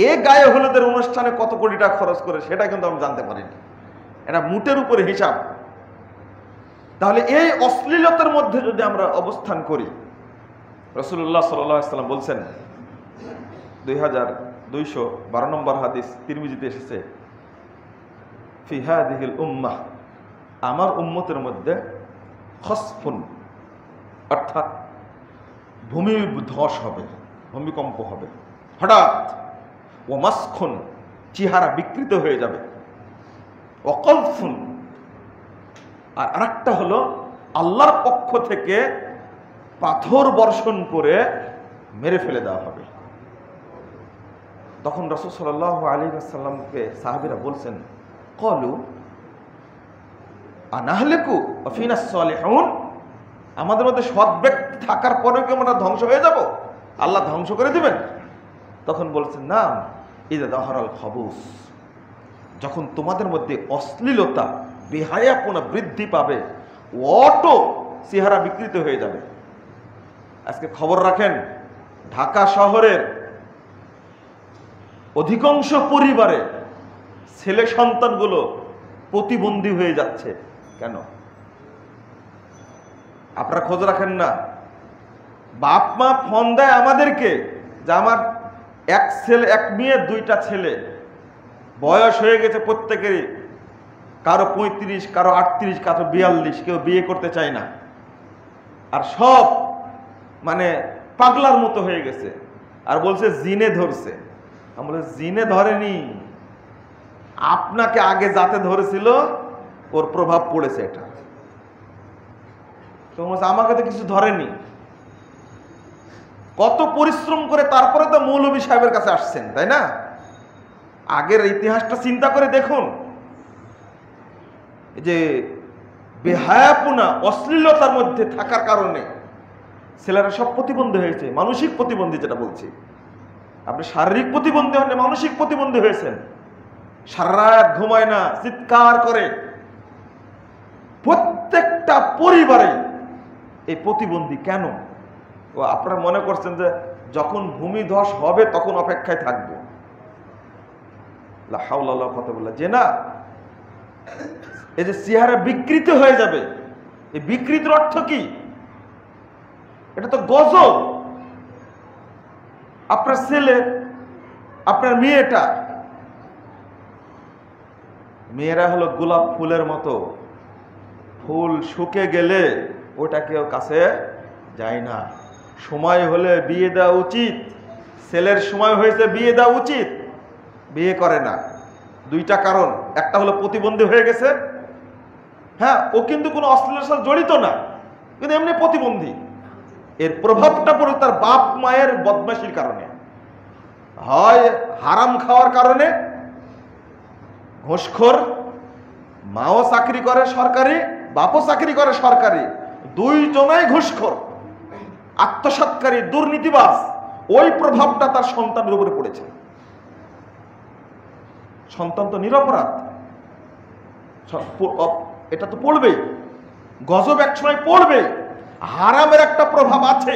এ গায়ে হলুদের অনুষ্ঠানে কত কোটি টাকা খরচ করে সেটা কিন্তু আমি জানতে পারিনি। এটা মুটের উপরে হিসাব। তাহলে এই অশ্লীলতার মধ্যে যদি আমরা অবস্থান করি, রাসূলুল্লাহ সাল্লাল্লাহু আলাইহি ওয়াসাল্লাম বলছেন, 2212 নম্বর হাদিস তিরমিজিতে এসেছে, ফি হাদিহিল উম্মাহ, আমার উম্মতের মধ্যে খসফুন, অর্থাৎ ভূমি ধস হবে, ভূমিকম্প হবে হঠাৎ, ও মাসখুন, চেহারা বিকৃত হয়ে যাবে, অকলফুন, আর আরেকটা হলো আল্লাহর পক্ষ থেকে পাথর বর্ষণ করে মেরে ফেলে দেওয়া হবে। তখন রাসূল সাল্লাল্লাহু আলাইহি ওয়াসাল্লামকে সাহাবীরা বলছেন, ক্বালু আনাহলিকু ওয়া ফিনা সালিহুন, আমাদের মধ্যে সৎ ব্যক্তি থাকার পরেও কি আমরা ধ্বংস হয়ে যাব? আল্লাহ ধ্বংস করে দিবেন? তখন বলছেন, না, ইযা যাহারাল খাবুস, যখন তোমাদের মধ্যে অশ্লীলতা, বেহায়াপনা বৃদ্ধি পাবে, অটো চেহারা বিকৃত হয়ে যাবে। আজকে খবর রাখেন, ঢাকা শহরের অধিকাংশ পরিবারে ছেলে সন্তানগুলো প্রতিবন্ধী হয়ে যাচ্ছে। কেন? আপনারা খোঁজ রাখেন না? বাপ মা ফোন দেয় আমাদেরকে যে আমার এক ছেলে, এক মেয়ে, 2টা ছেলে, বয়স হয়ে গেছে প্রত্যেকেরই, কারো 35, কারো 38, কারো 42, কেউ বিয়ে করতে চায় না, আর সব মানে পাগলার মতো হয়ে গেছে, আর বলছে জিনে ধরছে। আমি বলছি, জিনে ধরেনি, আপনাকে আগে যাতে ধরেছিল ওর প্রভাব পড়েছে। এটা তো আমাকে তো কিছু ধরেনি। কত পরিশ্রম করে তারপরে তো মৌলভী সাহেবের কাছে আসছেন, তাই না? আগের ইতিহাসটা চিন্তা করে দেখুন, যে বেহায়াপনা, অশ্লীলতার মধ্যে থাকার কারণে ছেলেরা সব প্রতিবন্ধী হয়েছে। মানসিক প্রতিবন্ধী যেটা বলছি, আপনি শারীরিক প্রতিবন্ধী হন, মানসিক প্রতিবন্ধী হয়েছেন। সারা রাত ঘুমায় না, চিৎকার করে। প্রত্যেকটা পরিবারে এই প্রতিবন্ধী। কেন? ও আপনারা মনে করছেন যে যখন ভূমিধস হবে তখন অপেক্ষায় থাকবো? লা হাওলা ওয়ালা কুওয়াতা ইল্লা বিল্লাহ। যে না, এই যে চেহারা বিকৃত হয়ে যাবে, এই বিকৃতির অর্থ কি? এটা তো গজব। আপনার ছেলে, আপনার মেয়েরা হলো গোলাপ ফুলের মতো, ফুল শুকে গেলে ওটা কেউ কাছে যায় না। সময় হলে বিয়ে দেওয়া উচিত। ছেলের সময় হয়েছে, বিয়ে দেওয়া উচিত, বিয়ে করে না। 2টা কারণ, একটা হলো প্রতিবন্ধী হয়ে গেছে। হ্যাঁ, ও কিন্তু কোনো অশ্লীলতার সাথে জড়িত না, কিন্তু এমনি প্রতিবন্ধী। এর প্রভাবটা পড়ে তার বাপ মায়ের বদমাশির কারণে, হয় হারাম খাওয়ার কারণে। ঘুষখোর, মাও চাকরি করে সরকারি, বাপও চাকরি করে সরকারি, 2 জনাই ঘুষখোর, আত্মসাৎকারী, দুর্নীতিবাজ। ওই প্রভাবটা তার সন্তানের উপরে পড়েছে। সন্তান তো নিরপরাধ, এটা তো পড়বেই। গজব একসময় পড়বে, হারামের একটা প্রভাব আছে।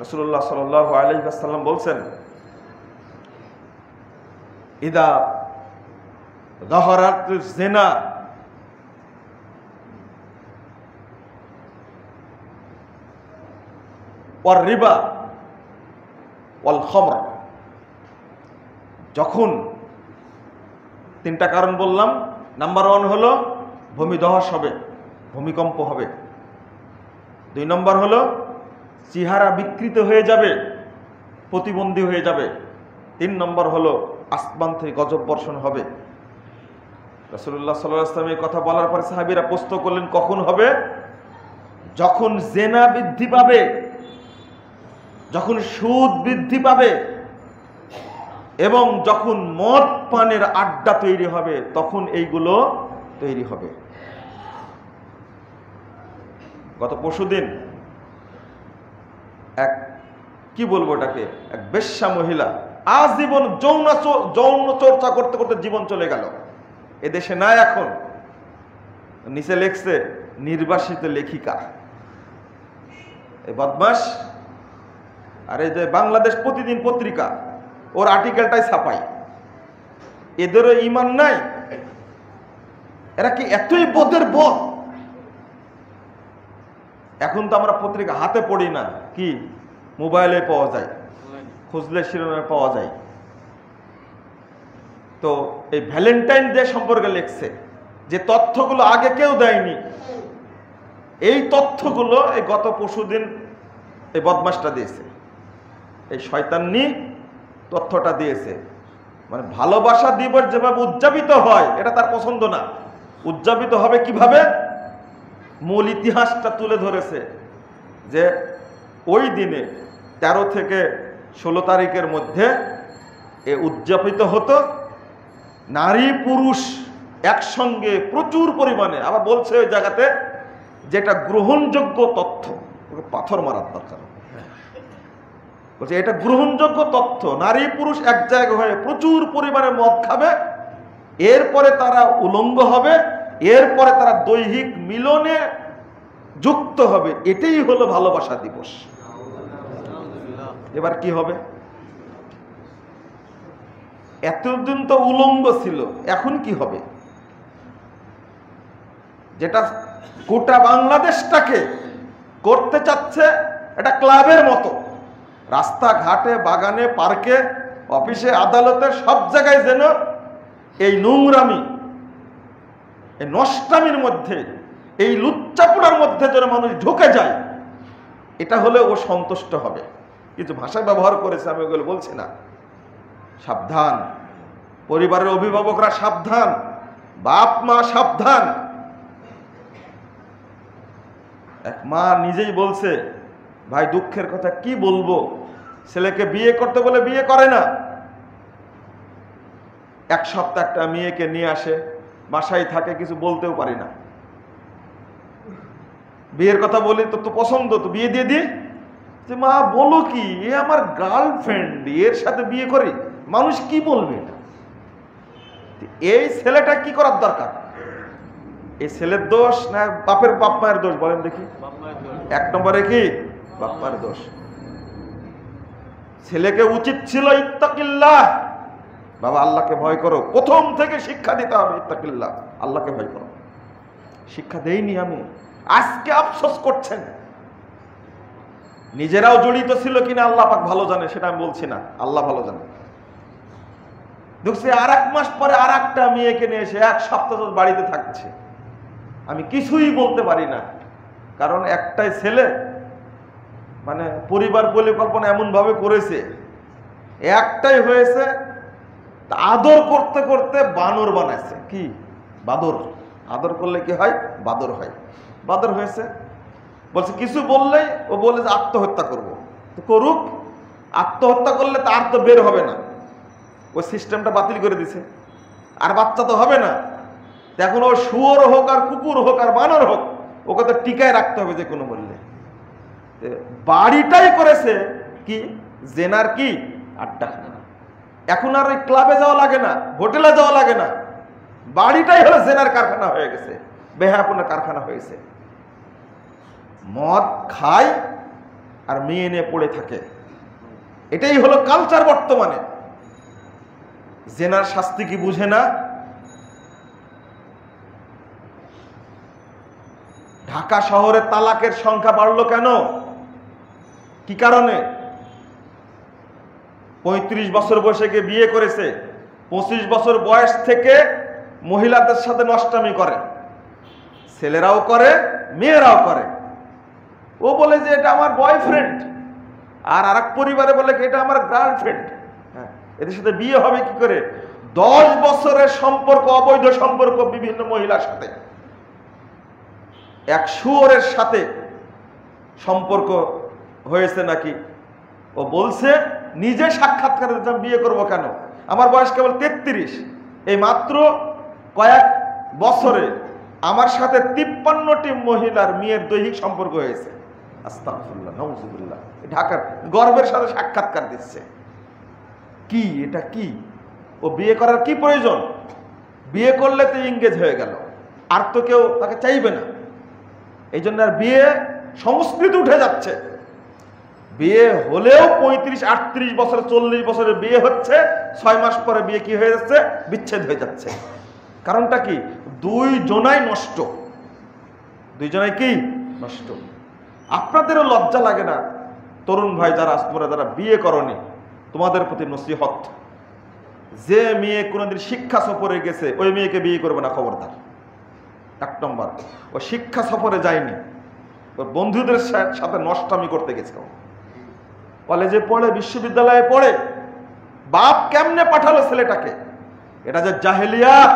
রাসূলুল্লাহ সাল্লাল্লাহু আলাইহি ওয়াসাল্লাম বলছেন, ইদা যাহারাতুজ জিনা ওয়ার রিবা ওয়াল খামর, যখন 3টা কারণ বললাম। নাম্বার 1 হলো ভূমিধস হবে, ভূমিকম্প হবে। 2 নম্বর হলো চেহারা বিকৃত হয়ে যাবে, প্রতিবন্ধী হয়ে যাবে। 3 নম্বর হলো আসমান থেকে গজব বর্ষণ হবে। রাসূলুল্লাহ সাল্লাল্লাহু আলাইহি ওয়াসাল্লাম এই কথা বলার পরে সাহাবীরা প্রশ্ন করলেন, কখন হবে? যখন জেনা বৃদ্ধি পাবে, যখন সুদ বৃদ্ধি পাবে, এবং যখন মদ পানের আড্ডা তৈরি হবে, তখন এইগুলো তৈরি হবে। গত পরশুদিন এক, কি বলবো এটাকে, এক বেশ্যা মহিলা আজীবন যৌন চর্চা করতে করতে জীবন চলে গেল। এদেশে নাই এখন। নিচে লেখছে নির্বাসিত লেখিকা। এই বদমাস। আর এই যে বাংলাদেশ প্রতিদিন পত্রিকা, ওর আর্টিকেলটাই ছাপাই। এদেরও ঈমান নাই? এরা কি এতই বদের বদ? এখন তো আমরা পত্রিকা হাতে পড়ি না, কি মোবাইলে পাওয়া যায়, খুঁজলে শিরোনামে পাওয়া যায়। তো এই ভ্যালেন্টাইন ডে সম্পর্কে লিখছে যে তথ্যগুলো আগে কেউ দেয়নি। এই তথ্যগুলো এই গত পরশুদিন এই বদমাসটা দিয়েছে, এই শয়তানি তথ্যটা দিয়েছে। মানে ভালোবাসা দিবস যেভাবে উদযাপিত হয় এটা তার পছন্দ না। উদযাপিত হবে কিভাবে? মূল ইতিহাসটা তুলে ধরেছে যে ওই দিনে 13 থেকে 16 তারিখের মধ্যে এ উদযাপিত হতো নারী পুরুষ একসঙ্গে প্রচুর পরিমাণে। আবার বলছে ওই জায়গাতে যেটা গ্রহণযোগ্য তথ্য, পাথর মারার দরকার। বলছে এটা গ্রহণযোগ্য তথ্য, নারী পুরুষ এক জায়গা হয়ে প্রচুর পরিমাণে মদ খাবে, এরপরে তারা উলঙ্গ হবে, এরপরে তারা দৈহিক মিলনে যুক্ত হবে। এটাই হলো ভালোবাসা দিবস। এবার কি হবে? এতদিন তো উলঙ্গ ছিল, এখন কি হবে? যেটা গোটা বাংলাদেশটাকে করতে চাচ্ছে এটা ক্লাবের মতো, রাস্তাঘাটে, বাগানে, পার্কে, অফিসে, আদালতে, সব জায়গায় যেন এই নোংরামি, এই নষ্টামির মধ্যে, এই লুচ্চাপুরার মধ্যে যেন মানুষ ঢুকে যায়, এটা হলে ও সন্তুষ্ট হবে। কিছু ভাষা ব্যবহার করেছে, আমি ওগুলো বলছি না। সাবধান, পরিবারের অভিভাবকরা সাবধান, বাপ মা সাবধান। এক মা নিজেই বলছে, ভাই দুঃখের কথা কি বলবো, ছেলেকে বিয়ে করতে বলে বিয়ে করে না। এক সপ্তাহ একটা মেয়েকে নিয়ে আসে, বাসায় থাকে, কিছু বলতেও পারি না। বিয়ের কথা বলি, তো পছন্দ, তো বিয়ে দিয়ে দিই। যে মা বলো কি, এ আমার গার্লফ্রেন্ড, এর সাথে বিয়ে করি, মানুষ কি বলবে? এই ছেলেটা কি করার দরকার? এই ছেলের দোষ না বাপের বাপ মায়ের দোষ? বলেন দেখি। এক নম্বরে কি বাপ মায়ের দোষ। ছেলেকে উচিত ছিল ইত্তাকিল্লাহ, বাবা আল্লাহকে ভয় করো। প্রথম থেকে শিক্ষা দিতে হবে ইত্তাকিল্লাহ, আল্লাহকে ভয় করো। শিক্ষা দেইনি আমি, আজকে আফসোস করছেন। নিজেরাও জড়িত ছিল কিনা আল্লাহ পাক ভালো জানে, সেটা আমি বলছি না, আল্লাহ ভালো জানে। দেখছি আর 1 মাস পরে আর একটা মেয়েকে নিয়ে এসে 1 সপ্তাহ বাড়িতে থাকছে। আমি কিছুই বলতে পারি না, কারণ একটাই ছেলে, মানে পরিবার পরিকল্পনা এমন ভাবে করেছে, একটাই হয়েছে, আদর করতে করতে বানর বানাইছে। কি বাদর? আদর করলে কি হয়? বাদর হয়। বাদর হয়েছে। বলছে কিছু বললেই ও বলে যে আত্মহত্যা করব। তো করুক, আত্মহত্যা করলে তার তো বের হবে না, ওই সিস্টেমটা বাতিল করে দিছে। আর বাচ্চা তো হবে না, এখন ও শুয়োর হোক আর কুকুর হোক আর বানর হোক, ওকে তো টিকায় রাখতে হবে যে কোনো মূল্যে। বাড়িটাই করেছে কি জেনার কি আড্ডাখানা। এখন আর ওই ক্লাবে যাওয়া লাগে না, হোটেলে যাওয়া লাগে না, বাড়িটাই হলো জেনার কারখানা হয়ে গেছে, বেহায়াপনার কারখানা হয়েছে। মদ খায় আর মেয়ে নিয়ে পড়ে থাকে, এটাই হলো কালচার বর্তমানে। জেনার শাস্তি কি বুঝে না? ঢাকা শহরে তালাকের সংখ্যা বাড়লো কেন? কি কারণে? 35 বছর বয়সে গিয়ে বিয়ে করেছে, 25 বছর বয়স থেকে মহিলাদের সাথে নষ্টামি করে, ছেলেরাও করে মেয়েরাও করে। ও বলে যে এটা আমার বয়ফ্রেন্ড, আর আরেক পরিবারে বলে এটা আমার গার্লফ্রেন্ড। হ্যাঁ, এদের সাথে বিয়ে হবে কি করে? 10 বছরের সম্পর্ক, অবৈধ সম্পর্ক বিভিন্ন মহিলার সাথে। এক শুয়োরের সাথে সম্পর্ক হয়েছে নাকি? ও বলছে নিজে সাক্ষাৎকার দিতাম, বিয়ে করব কেন? আমার বয়স কেবল 33, এই মাত্র কয়েক বছরে আমার সাথে 53টি মহিলার মেয়ের দৈহিক সম্পর্ক হয়েছে। আস্তাগফিরুল্লাহ, নাউযুবিল্লাহ। ঢাকার গর্বের সাথে সাক্ষাৎকার দিচ্ছে। কি এটা? কি ও বিয়ে করার কি প্রয়োজন? বিয়ে করলে তো এঙ্গেজ হয়ে গেল, আর তো কেউ তাকে চাইবে না। এই জন্য আর বিয়ে সংস্কৃতি উঠে যাচ্ছে। বিয়ে হলেও 35-38 বছর 40 বছরের বিয়ে হচ্ছে, 6 মাস পরে বিয়ে কি হয়ে যাচ্ছে, বিচ্ছেদ হয়ে যাচ্ছে। কারণটা কি? দুইজনাই নষ্ট, দুইজনাই কি নষ্ট। আপনাদেরও লজ্জা লাগে না? তরুণ ভাই যারা তোমরা যারা বিয়ে করনি, তোমাদের প্রতি নসিহত, যে মেয়ে কোনোদিন শিক্ষা সফরে গেছে ওই মেয়েকে বিয়ে করবে না, খবরদার। 1 নম্বর, ও শিক্ষা সফরে যায়নি, ওর বন্ধুদের সাথে নষ্টামি করতে গেছে, কলেজে পড়ে, বিশ্ববিদ্যালয়ে পড়ে, বাপ কেমনে পাঠালো ছেলেটাকে, এটা যে জাহেলিয়াত।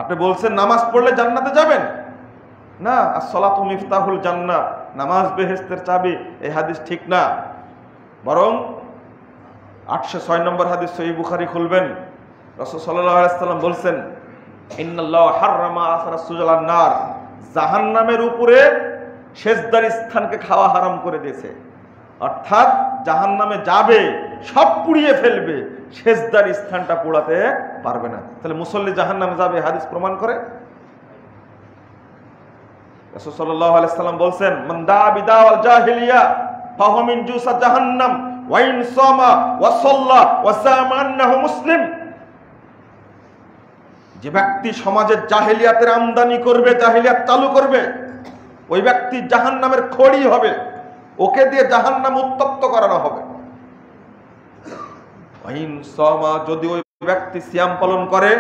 আপনি বলছেন নামাজ পড়লে জান্নাতে যাবেন না, as-salatu মিফতাহুল জান্নাহ, নামাজ বেহেশতের চাবি, এই হাদিস ঠিক না। বরং 806 নম্বর হাদিস সহিহ বুখারী খুলবেন, রাসূল সাল্লাল্লাহু আলাইহি ওয়াসাল্লাম বলছেন, ইন্নাল্লাহু হাররামা আসরা সুজালান নার, জাহান্নামের উপরে সেজদার স্থানকে খাওয়া হারাম করে দিয়েছে। অর্থাৎ জাহান্নামে যাবে, সব পুড়িয়ে ফেলবে, সেজদার স্থানটা পোড়াতে পারবে না। তাহলে মুসল্লি জাহান্নামে যাবে, হাদিস প্রমাণ করে। রাসূল সাল্লাল্লাহু আলাইহি ওয়াসাল্লাম বলছেন, মান দা বিদাওয়াল জাহিলিয়া ফাহুয়া মিন জুসা জাহান্নাম ওয়া ইন সামা ওয়া সাল্লা ওয়া সামা আন্নাহু মুসলিম। যে ব্যক্তি সমাজের জাহেলিয়াতের আমদানি করবে, জাহেলিয়াত চালু করবে, ওই ব্যক্তি জাহান্নামের খড়ি হবে, ওকে দিয়ে জাহান্নাম উত্তপ্ত করানো হবে। যদি ওই ব্যক্তি সিয়াম পালন করে,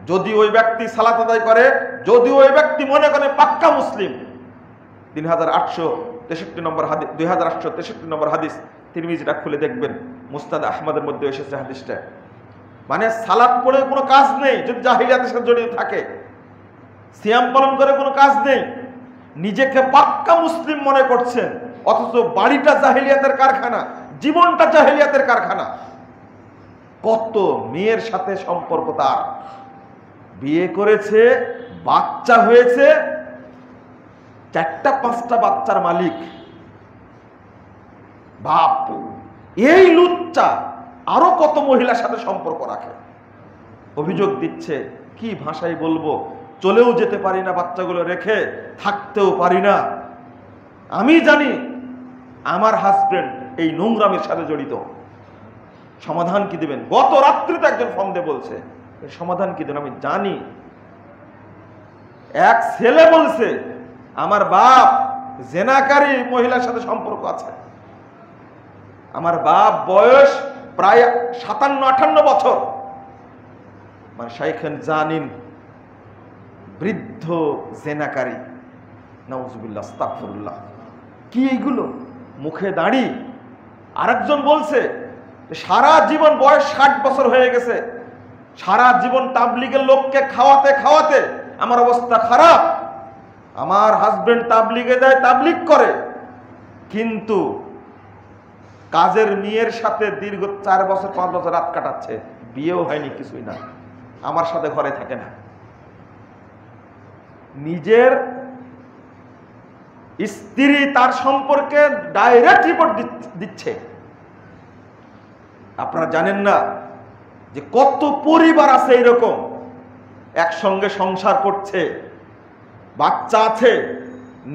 যদি ওই ব্যক্তি সালাত আদায় করে, যদি ওই ব্যক্তি মনে করে পাক্কা মুসলিম, 3863 নম্বর হাদিস, 2863 নম্বর হাদিস, তিরমিজিটা খুলে দেখবেন, মুসনাদ আহমদের মধ্যে এসেছে হাদিসটা। মানে সালাত পড়ে কোনো কাজ নেই যদি জাহিলিয়াতের সাথে জড়িত থাকে, সিয়াম পালন করে কোনো কাজ নেই, নিজেকে পাক্কা মুসলিম মনে করছেন, অথচ বাড়িটা জাহিলিয়াতের কারখানা, জীবনটা জাহিলিয়াতের কারখানা। কত মেয়ের সাথে সম্পর্ক তার, বিয়ে করেছে, বাচ্চা হয়েছে, 4-5টা বাচ্চার মালিক বাপ। এই লুচ্চা আরো কত মহিলার সাথে সম্পর্ক রাখে, অভিযোগ দিচ্ছে, কি ভাষায় বলবো, চলেও যেতে পারি না, বাচ্চাগুলো রেখে থাকতেও পারি না। আমি জানি আমার হাজবেন্ড এই নোংরামের সাথে জড়িত, সমাধান কি দিবেন? গত রাত্রিতে একজন ফোন দিয়ে বলছে, সমাধান কি দেবেন? আমি জানি। এক ছেলে বলছে, আমার বাপ জেনাকারী মহিলার সাথে সম্পর্ক আছে। আমার বাপ বয়স প্রায় 57-58 বছর, মানে শাইখান জানিন, বৃদ্ধ জেনাকারী, নাউজুবিল্লাহ, আস্তাগফিরুল্লাহ। কি এইগুলো মুখে দাঁড়ি। আরেকজন বলছে সারা জীবন, বয়স 60 বছর হয়ে গেছে, সারা জীবন তাবলিগের লোককে খাওয়াতে খাওয়াতে আমার অবস্থা খারাপ। আমার হাজবেন্ড তাবলিগে যায়, তাবলিগ করে, কিন্তু কাজের মেয়ের সাথে দীর্ঘ 4 বছর 5 বছর রাত কাটাচ্ছে, বিয়েও হয়নি, কিছুই না, আমার সাথে ঘরে থাকে না। নিজের স্ত্রী তার সম্পর্কে ডাইরেক্ট রিপোর্ট দিচ্ছে। আপনারা জানেন না যে কত পরিবার আছে এরকম, একসঙ্গে সংসার করছে, বাচ্চা আছে,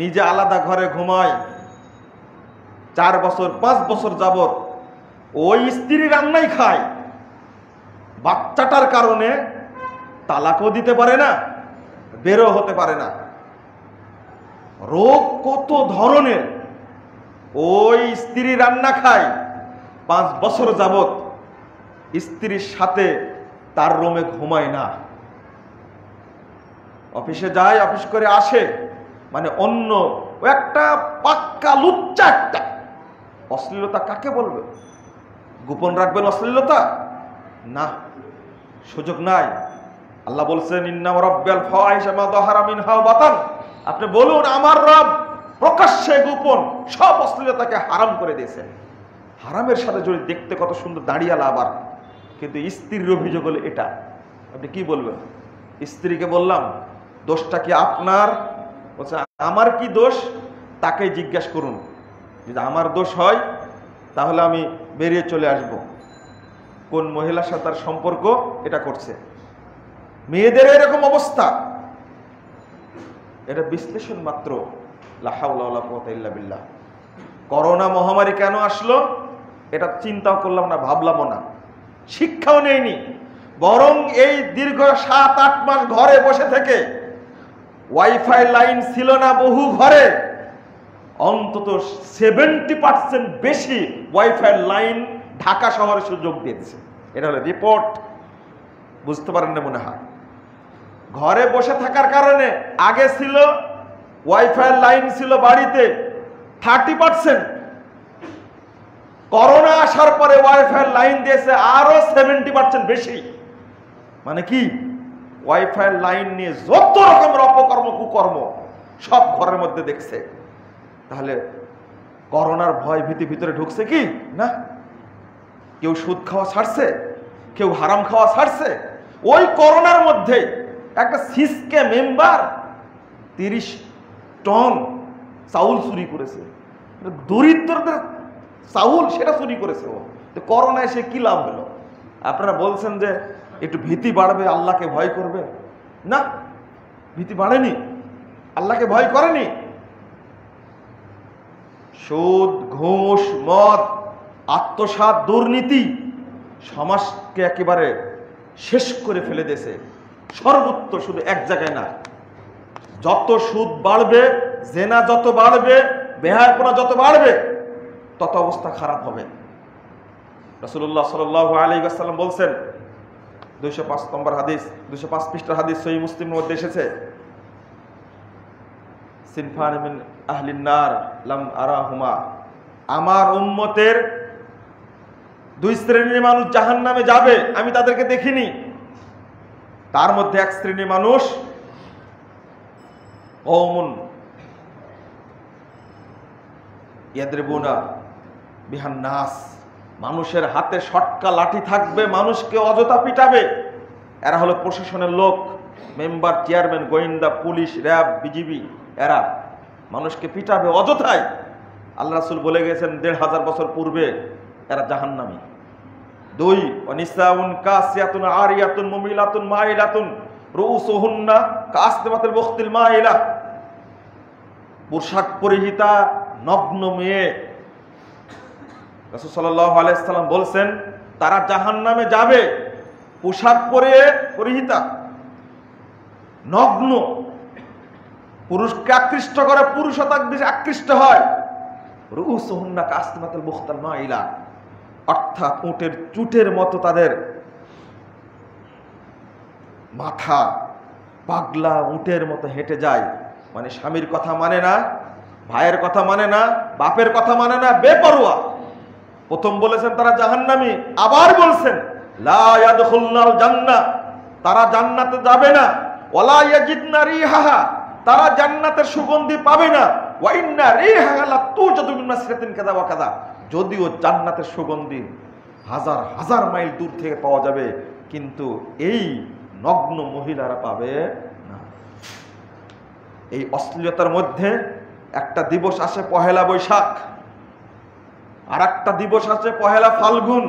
নিজে আলাদা ঘরে ঘুমায়, 4 বছর 5 বছর যাবত ওই স্ত্রী রান্নাই খায়, বাচ্চাটার কারণে তালাকও দিতে পারে না, বেরো হতে পারে না। রোগ কত ধরনের। ওই স্ত্রী রান্না খায়, 5 বছর যাবত স্ত্রীর সাথে তার রুমে ঘুমায় না, অফিসে যায়, অফিস করে আসে, মানে অন্য ও একটা পাক্কা লুচ্চা একটা। অশ্লীলতা কাকে বলবে? গোপন রাখবেন অশ্লীলতা? না, সুযোগ নাই। আল্লাহ বলছেন, ইন্না রাব্বাল ফাওয়াহিশা মা যাহারা মিনহা ওয়া বাতান। আপনি বলুন, আমার রব প্রকাশ্যে গোপন সব অশ্লীলতাকে হারাম করে দিয়েছেন। হারামের সাথে জড়িত, দেখতে কত সুন্দর দাঁড়িয়ালা আবার, কিন্তু স্ত্রীর অভিযোগ হলো এটা। আপনি কি বলবেন? স্ত্রীকে বললাম, দোষটা কি আপনার? বলছে আমার কি দোষ? তাকে জিজ্ঞেস করুন, যদি আমার দোষ হয় তাহলে আমি বেরিয়ে চলে আসব। কোন মহিলার সাথে তার সম্পর্ক এটা করছে। মেয়েদের এরকম অবস্থা, এটা বিশ্লেষণ মাত্র। লা হাওলা ওয়ালা কুওয়াতা ইল্লা বিল্লাহ। করোনা মহামারী কেন আসলো এটা চিন্তাও করলাম না, ভাবলামও না, শিক্ষাও নেইনি। বরং এই দীর্ঘ 7-8 মাস ঘরে বসে থেকে, ওয়াইফাই লাইন ছিল না বহু ঘরে, অন্তত 70% বেশি ওয়াইফাই লাইন ঢাকা শহরে সুযোগ দিয়েছে। এটা হলো রিপোর্ট, বুঝতে পারেন না মনে হয়। ঘরে বসে থাকার কারণে আগে ছিল ওয়াইফাই লাইন ছিল বাড়িতে 30%, করোনা আসার পরে ওয়াইফাই লাইন দিয়েছে আরো 70% বেশি। মানে কি, ওয়াইফাই লাইন নিয়ে যত রকমের অপকর্ম কুকর্ম সব ঘরের মধ্যে দেখছে। তাহলে করোনার ভয় ভীতি ভিতরে ঢুকছে কি না? কেউ সুদ খাওয়া ছাড়ছে, কেউ হারাম খাওয়া ছাড়ছে। ওই করোনার মধ্যে একটা সিসকে মেম্বার 30 টন চাউল চুরি করেছে, দরিদ্রদের চাউল সেটা চুরি করেছে ও। করোনা এসে কি লাভ হলো? আপনারা বলছেন যে একটু ভীতি বাড়বে, আল্লাহকে ভয় করবে, না, ভীতি বাড়েনি, আল্লাহকে ভয় করেনি। সুদ, ঘুষ, মদ, আত্মসাৎ, দুর্নীতি সমাজকে একেবারে শেষ করে ফেলে দিয়েছে। সর্বত্র, শুধু এক জায়গায় না। যত সুদ বাড়বে, জেনা যত বাড়বে, বেহায়াপনা যত বাড়বে, তত অবস্থা খারাপ হবে। রাসূলুল্লাহ সাল্লাল্লাহু আলাইহি ওয়াসাল্লাম বলছেন, 205 নম্বর হাদিস, 205 পৃষ্ঠার হাদিস, সহিহ মুসলিমের মধ্যে এসেছে, সিনফান মিন আহলিন নার লাম আরাহুমা, আমার উম্মতের 2 শ্রেণীর মানুষ জাহান্নামে যাবে, আমি তাদেরকে দেখিনি। তার মধ্যে এক শ্রেণীর মানুষ, কওমুন ইয়াদরিবুনা বিহান নাস, মানুষের হাতে শটকা লাঠি থাকবে, মানুষকে অযথা পিটাবে। এরা হলো প্রশাসনের লোক, মেম্বার, চেয়ারম্যান, গোয়েন্দা, পুলিশ, র্যাব, বিজিবি। এরা মানুষকে পিটাবে অযথাই। আল্লাহ রাসূল বলে গেছেন 1500 বছর পূর্বে এরা জাহান্নামী। 2 ওয়ানিসাউন কাসিয়াতুন আরিয়াতুন মুমিলাতুন মাইলাতুন রুউসুহুন্না কাসনামাতুল বুখতিল মাইলা, পোশাক পরিহিতা নগ্ন মেয়ে। রাসূল সাল্লাল্লাহু আলাইহি সাল্লাম বলছেন তারা জাহান্নামে যাবে, পোশাক পরিহিতা, নগ্ন, পুরুষকে আকৃষ্ট করে, পুরুষও তার দিকে আকৃষ্ট হয়। রুউসুহুন্না কাসনামাতুল বুখতিল মাইলা, অর্থাৎ উটের চুটের মতো তাদের মাথা, পাগলা উটের মতো হেঁটে যায়। মানে স্বামীর কথা মানে না, ভাইয়ের কথা মানে না, বাপের কথা মানে না, বেপরোয়া। প্রথম বলেছেন তারা জাহান্নামী, আবার বলছেন লা ইয়াদখুলনাল জান্নাহ, তারা জান্নাতে যাবে না। ওয়ালা ইয়াজিদনা রিহাহা, তারা জান্নাতের সুগন্ধি পাবে না। ওয়া ইন্না রিহাহা লা তুজাদু মিন মাসরাতিন কাযা ওয়া কাযা, যদিও জান্নাতের সুগন্ধি হাজার হাজার মাইল দূর থেকে পাওয়া যাবে, কিন্তু এই নগ্ন মহিলারা পাবে না। এই অশ্লীলতার মধ্যে একটা দিবস আসে 1 বৈশাখ, আর একটা দিবস আছে 1 ফাল্গুন,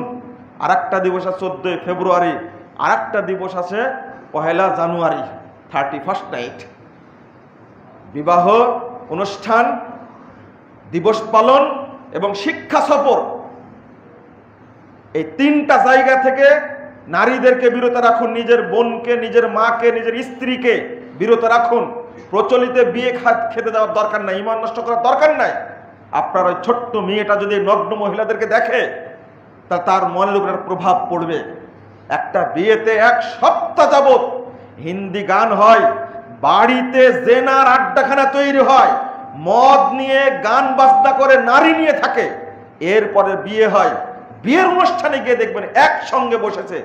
আর একটা দিবস আছে 14 ফেব্রুয়ারি, আর একটা দিবস আছে 1 জানুয়ারি, 31st নাইট। বিবাহ অনুষ্ঠান, দিবস পালন এবং শিক্ষা সফর, এই 3টা জায়গা থেকে নারীদেরকে বিরত রাখুন। নিজের বোনকে, নিজের মাকে, নিজের স্ত্রীকে বিরত রাখুন। প্রচলিত বিয়ে খেতে যাওয়ার দরকার নাই, ঈমান নষ্ট করার দরকার নাই। আপনার ওই ছোট্ট মেয়েটা যদি নগ্ন মহিলাদেরকে দেখে, তা তার মনের উপর প্রভাব পড়বে। একটা বিয়েতে 1 সপ্তাহ যাবত হিন্দি গান হয়, বাড়িতে জেনার আড্ডাখানা তৈরি হয়, মদ নিয়ে গান বাজনা করে নারী নিয়ে থাকে। এরপরে বিয়ে হয়, বিয়ের অনুষ্ঠানে গিয়ে দেখবেন একসঙ্গে বসেছে,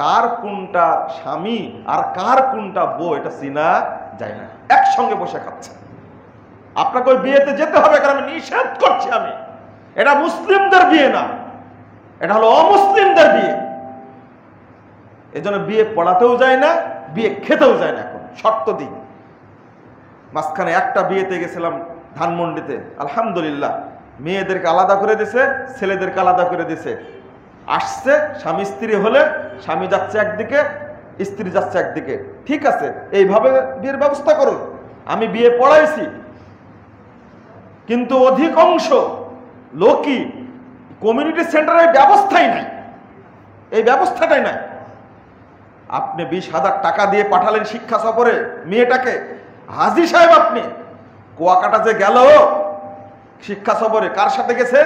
কার কোনটা স্বামী আর কার কোনটা বউ এটা চিনা যায় না, একসঙ্গে বসে খাচ্ছে। আপনাকে ওই বিয়েতে যেতে হবে, কারণ আমি নিষেধ করছি। আমি, এটা মুসলিমদের বিয়ে না, এটা হলো অমুসলিমদের বিয়ে। এজন্য বিয়ে পড়াতেও যায় না, বিয়ে খেতেও যায় না। এখন শর্ত দিই, মাঝখানে একটা বিয়েতে গেছিলাম ধানমন্ডিতে, আলহামদুলিল্লাহ, মেয়েদেরকে আলাদা করে দিছে, ছেলেদেরকে আলাদা করে দিছে। আসছে স্বামী স্ত্রী হলে, স্বামী যাচ্ছে একদিকে, স্ত্রী যাচ্ছে একদিকে, ঠিক আছে, এইভাবে বিয়ের ব্যবস্থা করুন। আমি বিয়ে পড়াইছি, কিন্তু অধিকাংশ লোকই কমিউনিটি সেন্টারের ব্যবস্থাই নাই, এই ব্যবস্থাটাই নাই। আপনি 20,000 টাকা দিয়ে পাঠালেন শিক্ষা সফরে মেয়েটাকে। হাজী সাহেব আপনি কুয়াকাটা যে গেল শিক্ষা সফরে, কার সাথে গেছে?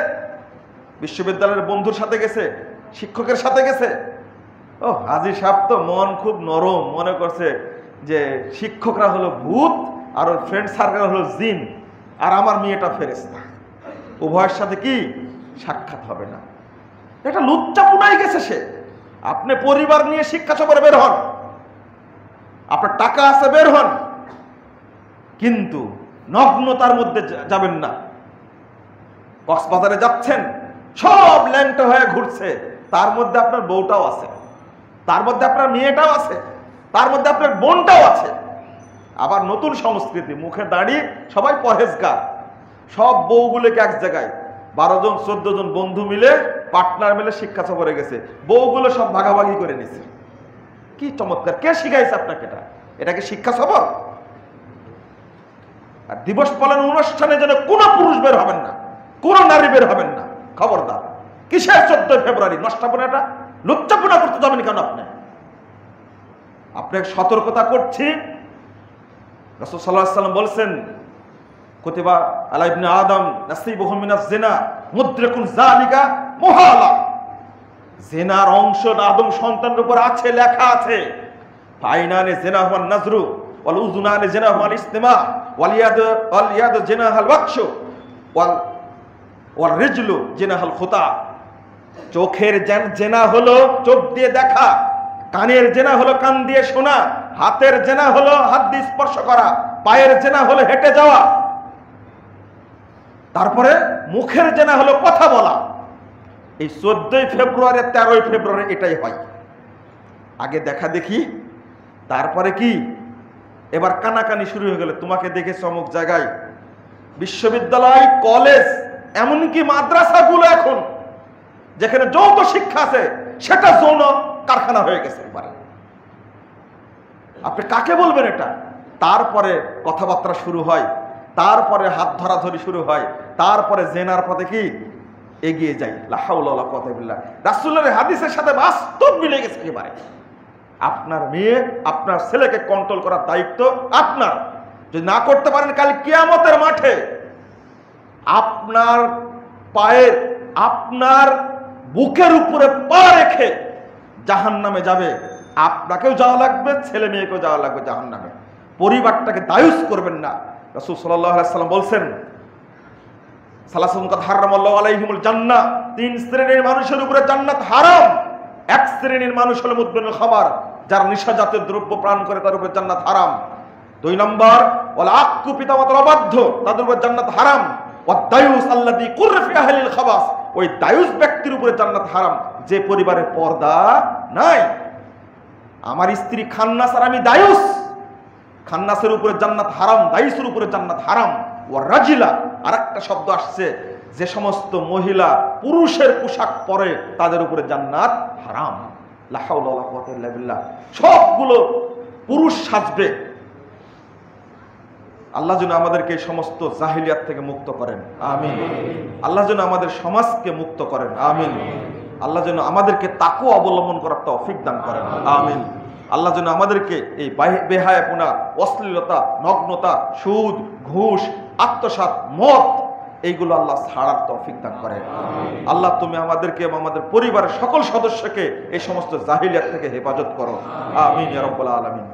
বিশ্ববিদ্যালয়ের বন্ধুর সাথে গেছে, শিক্ষকের সাথে গেছে। ও হাজী সাহেব তো মন খুব নরম, মনে করছে যে শিক্ষকরা হলো ভূত আর ওর ফ্রেন্ড সার্কেল হলো জিন, আর আমার মেয়েটা ফেরেশতা, উভয়ের সাথে কি সাক্ষাৎ হবে না। এটা লুচ্চাপুনাই গেছে সে। আপনি পরিবার নিয়ে শিক্ষা সফরে বের হন, আপনার টাকা আছে বের হন, কিন্তু নগ্নতার মধ্যে যাবেন না। কক্সবাজারে যাচ্ছেন, সব ল্যাংটা হয়ে ঘুরছে, তার মধ্যে আপনার বউটাও আছে, তার মধ্যে আপনার মেয়েটাও আছে, তার মধ্যে আপনার বোনটাও আছে। আবার নতুন সংস্কৃতি, মুখে দাঁড়িয়ে সবাই পরহেজগার, সব বউগুলোকে এক জায়গায় 12 জন 14 জন বন্ধু মিলে পার্টনার মিলে শিক্ষা সফরে গেছে, বউগুলো সব ভাগাভাগি করে নিছে। কি চমৎকার! কে শিখাইছে আপনাকে এটা? এটা কি শিক্ষা সফর? আর দিবস পালন অনুষ্ঠানে যেন কোনো পুরুষ বের হবেন না, কোনো নারী বের হবেন না, খবরদার। কিসের 14 ফেব্রুয়ারি? নষ্টাপনাটা, লুচ্চাপনা করতে যাবেন কেন আপনি? আপনাকে সতর্কতা করছি। রাসূল সাল্লাল্লাহু আলাইহি ওয়াসাল্লাম বলেছেন, কুতিবা আলা ইবনে আদম নাসিবুহু মিনাজ জিনা মুদরিকুন যালিকা মুহালা। জিনার অংশ আদম সন্তানের উপর আছে, লেখা আছে। ফাইনানে জিনা ওয়ান নাজরু ওয়াল উযুনানে জিনা ওয়াল ইসতিমা ওয়াল ইয়াদু জিনা আল ওয়াকশু ওয়াল রিজলু জিনা আল খুতা। চোখের জেনা হলো চোখ দিয়ে দেখা, কানের জেনা হলো কান দিয়ে শোনা, হাতের জেনা হলো হাত দিয়ে স্পর্শ করা, পায়ের জেনা হলো হেঁটে যাওয়া, তারপরে মুখের জেনা হলো কথা বলা। এই 14 ফেব্রুয়ারি 13 ফেব্রুয়ারি এটাই হয়। আগে দেখা দেখি, তারপরে কি এবার কানাকানি শুরু হয়ে গেল। তোমাকে দেখে অমুক জায়গায়, বিশ্ববিদ্যালয়, কলেজ, এমনকি মাদ্রাসাগুলো এখন যেখানে যৌন শিক্ষা আছে সেটা যৌন কারখানা হয়ে গেছে একবারে। আপনি কাকে বলবেন এটা? তারপরে কথাবার্তা শুরু হয়, তারপরে হাত ধরাধরি শুরু হয়, তারপরে জেনার পথে কি এগিয়ে যাই। লা হাওলা ওয়ালা কুওয়াতা ইল্লা বিল্লাহ। রাসূলের হাদিসের সাথে বাস্তব মিলে গেছে একেবারে। আপনার মেয়ে, আপনার ছেলেকে কন্ট্রোল করার দায়িত্ব আপনার। যদি না করতে পারেন, কাল কিয়ামতের মাঠে আপনার পায়ের, আপনার বুকের উপরে পা রেখে জাহান্নামে যাবে। আপনাকেও যাওয়া লাগবে, ছেলে মেয়েকেও যাওয়া লাগবে জাহান্নামে। পরিবারটাকে দায়ুস করবেন না। রাসূল সাল্লাল্লাহু আলাইহি ওয়াসাল্লাম বলছেন, সালাসুন কাদ হারামাল্লাহু আলাইহিমুল জান্নাহ, 3 শ্রেণীর মানুষের উপরে জান্নাত হারাম। এক শ্রেণীর মানুষ হলো মুদমিনুল খামার, যারা নেশা জাতীয় দ্রব্য পান করে, তার উপরে জান্নাত হারাম। 2 নম্বর, ওয়াল আক্কু পিতামাতার অবাধ্য, তাদের উপরে জান্নাত হারাম। ওয়াদ দায়ুস আল্লাযী কুররা ফি আহলিল খাবাস, ওই দায়ুস ব্যক্তির উপরে জান্নাত হারাম যে পরিবারে পর্দা নাই। আমার স্ত্রী খান্নাস আর আমি দায়ুস, খান্নাসের উপরে জান্নাত হারাম, দায়ুসের উপরে জান্নাত হারাম। ওয়া রাজিলা, আরেকটা শব্দ আসছে, যে সমস্ত মহিলা পুরুষের পোশাক পরে তাদের উপরে জান্নাত হারাম। লা হাওলা ওয়ালা কুওয়াতা ইল্লা বিল্লাহ। সবগুলো পুরুষ সাজবে। আল্লাহ যেন আমাদেরকে এই সমস্ত জাহিলিয়াত থেকে মুক্ত করেন, আমিন। আল্লাহ যেন আমাদের সমাজকে মুক্ত করেন, আমিন। আল্লাহ যেন আমাদেরকে তাকওয়া অবলম্বন করার তৌফিক দান করেন, আমিন। আল্লাহ যেন আমাদেরকে এই বেহায়াপনা, অশ্লীলতা, নগ্নতা, সুদ, ঘুষ, আত্মসাৎ, মদ, এইগুলো আল্লাহ ছাড়ার তৌফিক দান করেন। আল্লাহ তুমি আমাদেরকে এবং আমাদের পরিবারের সকল সদস্যকে এই সমস্ত জাহিলিয়াত থেকে হেফাজত করো, আমিন ইয়া রাব্বাল আলামিন।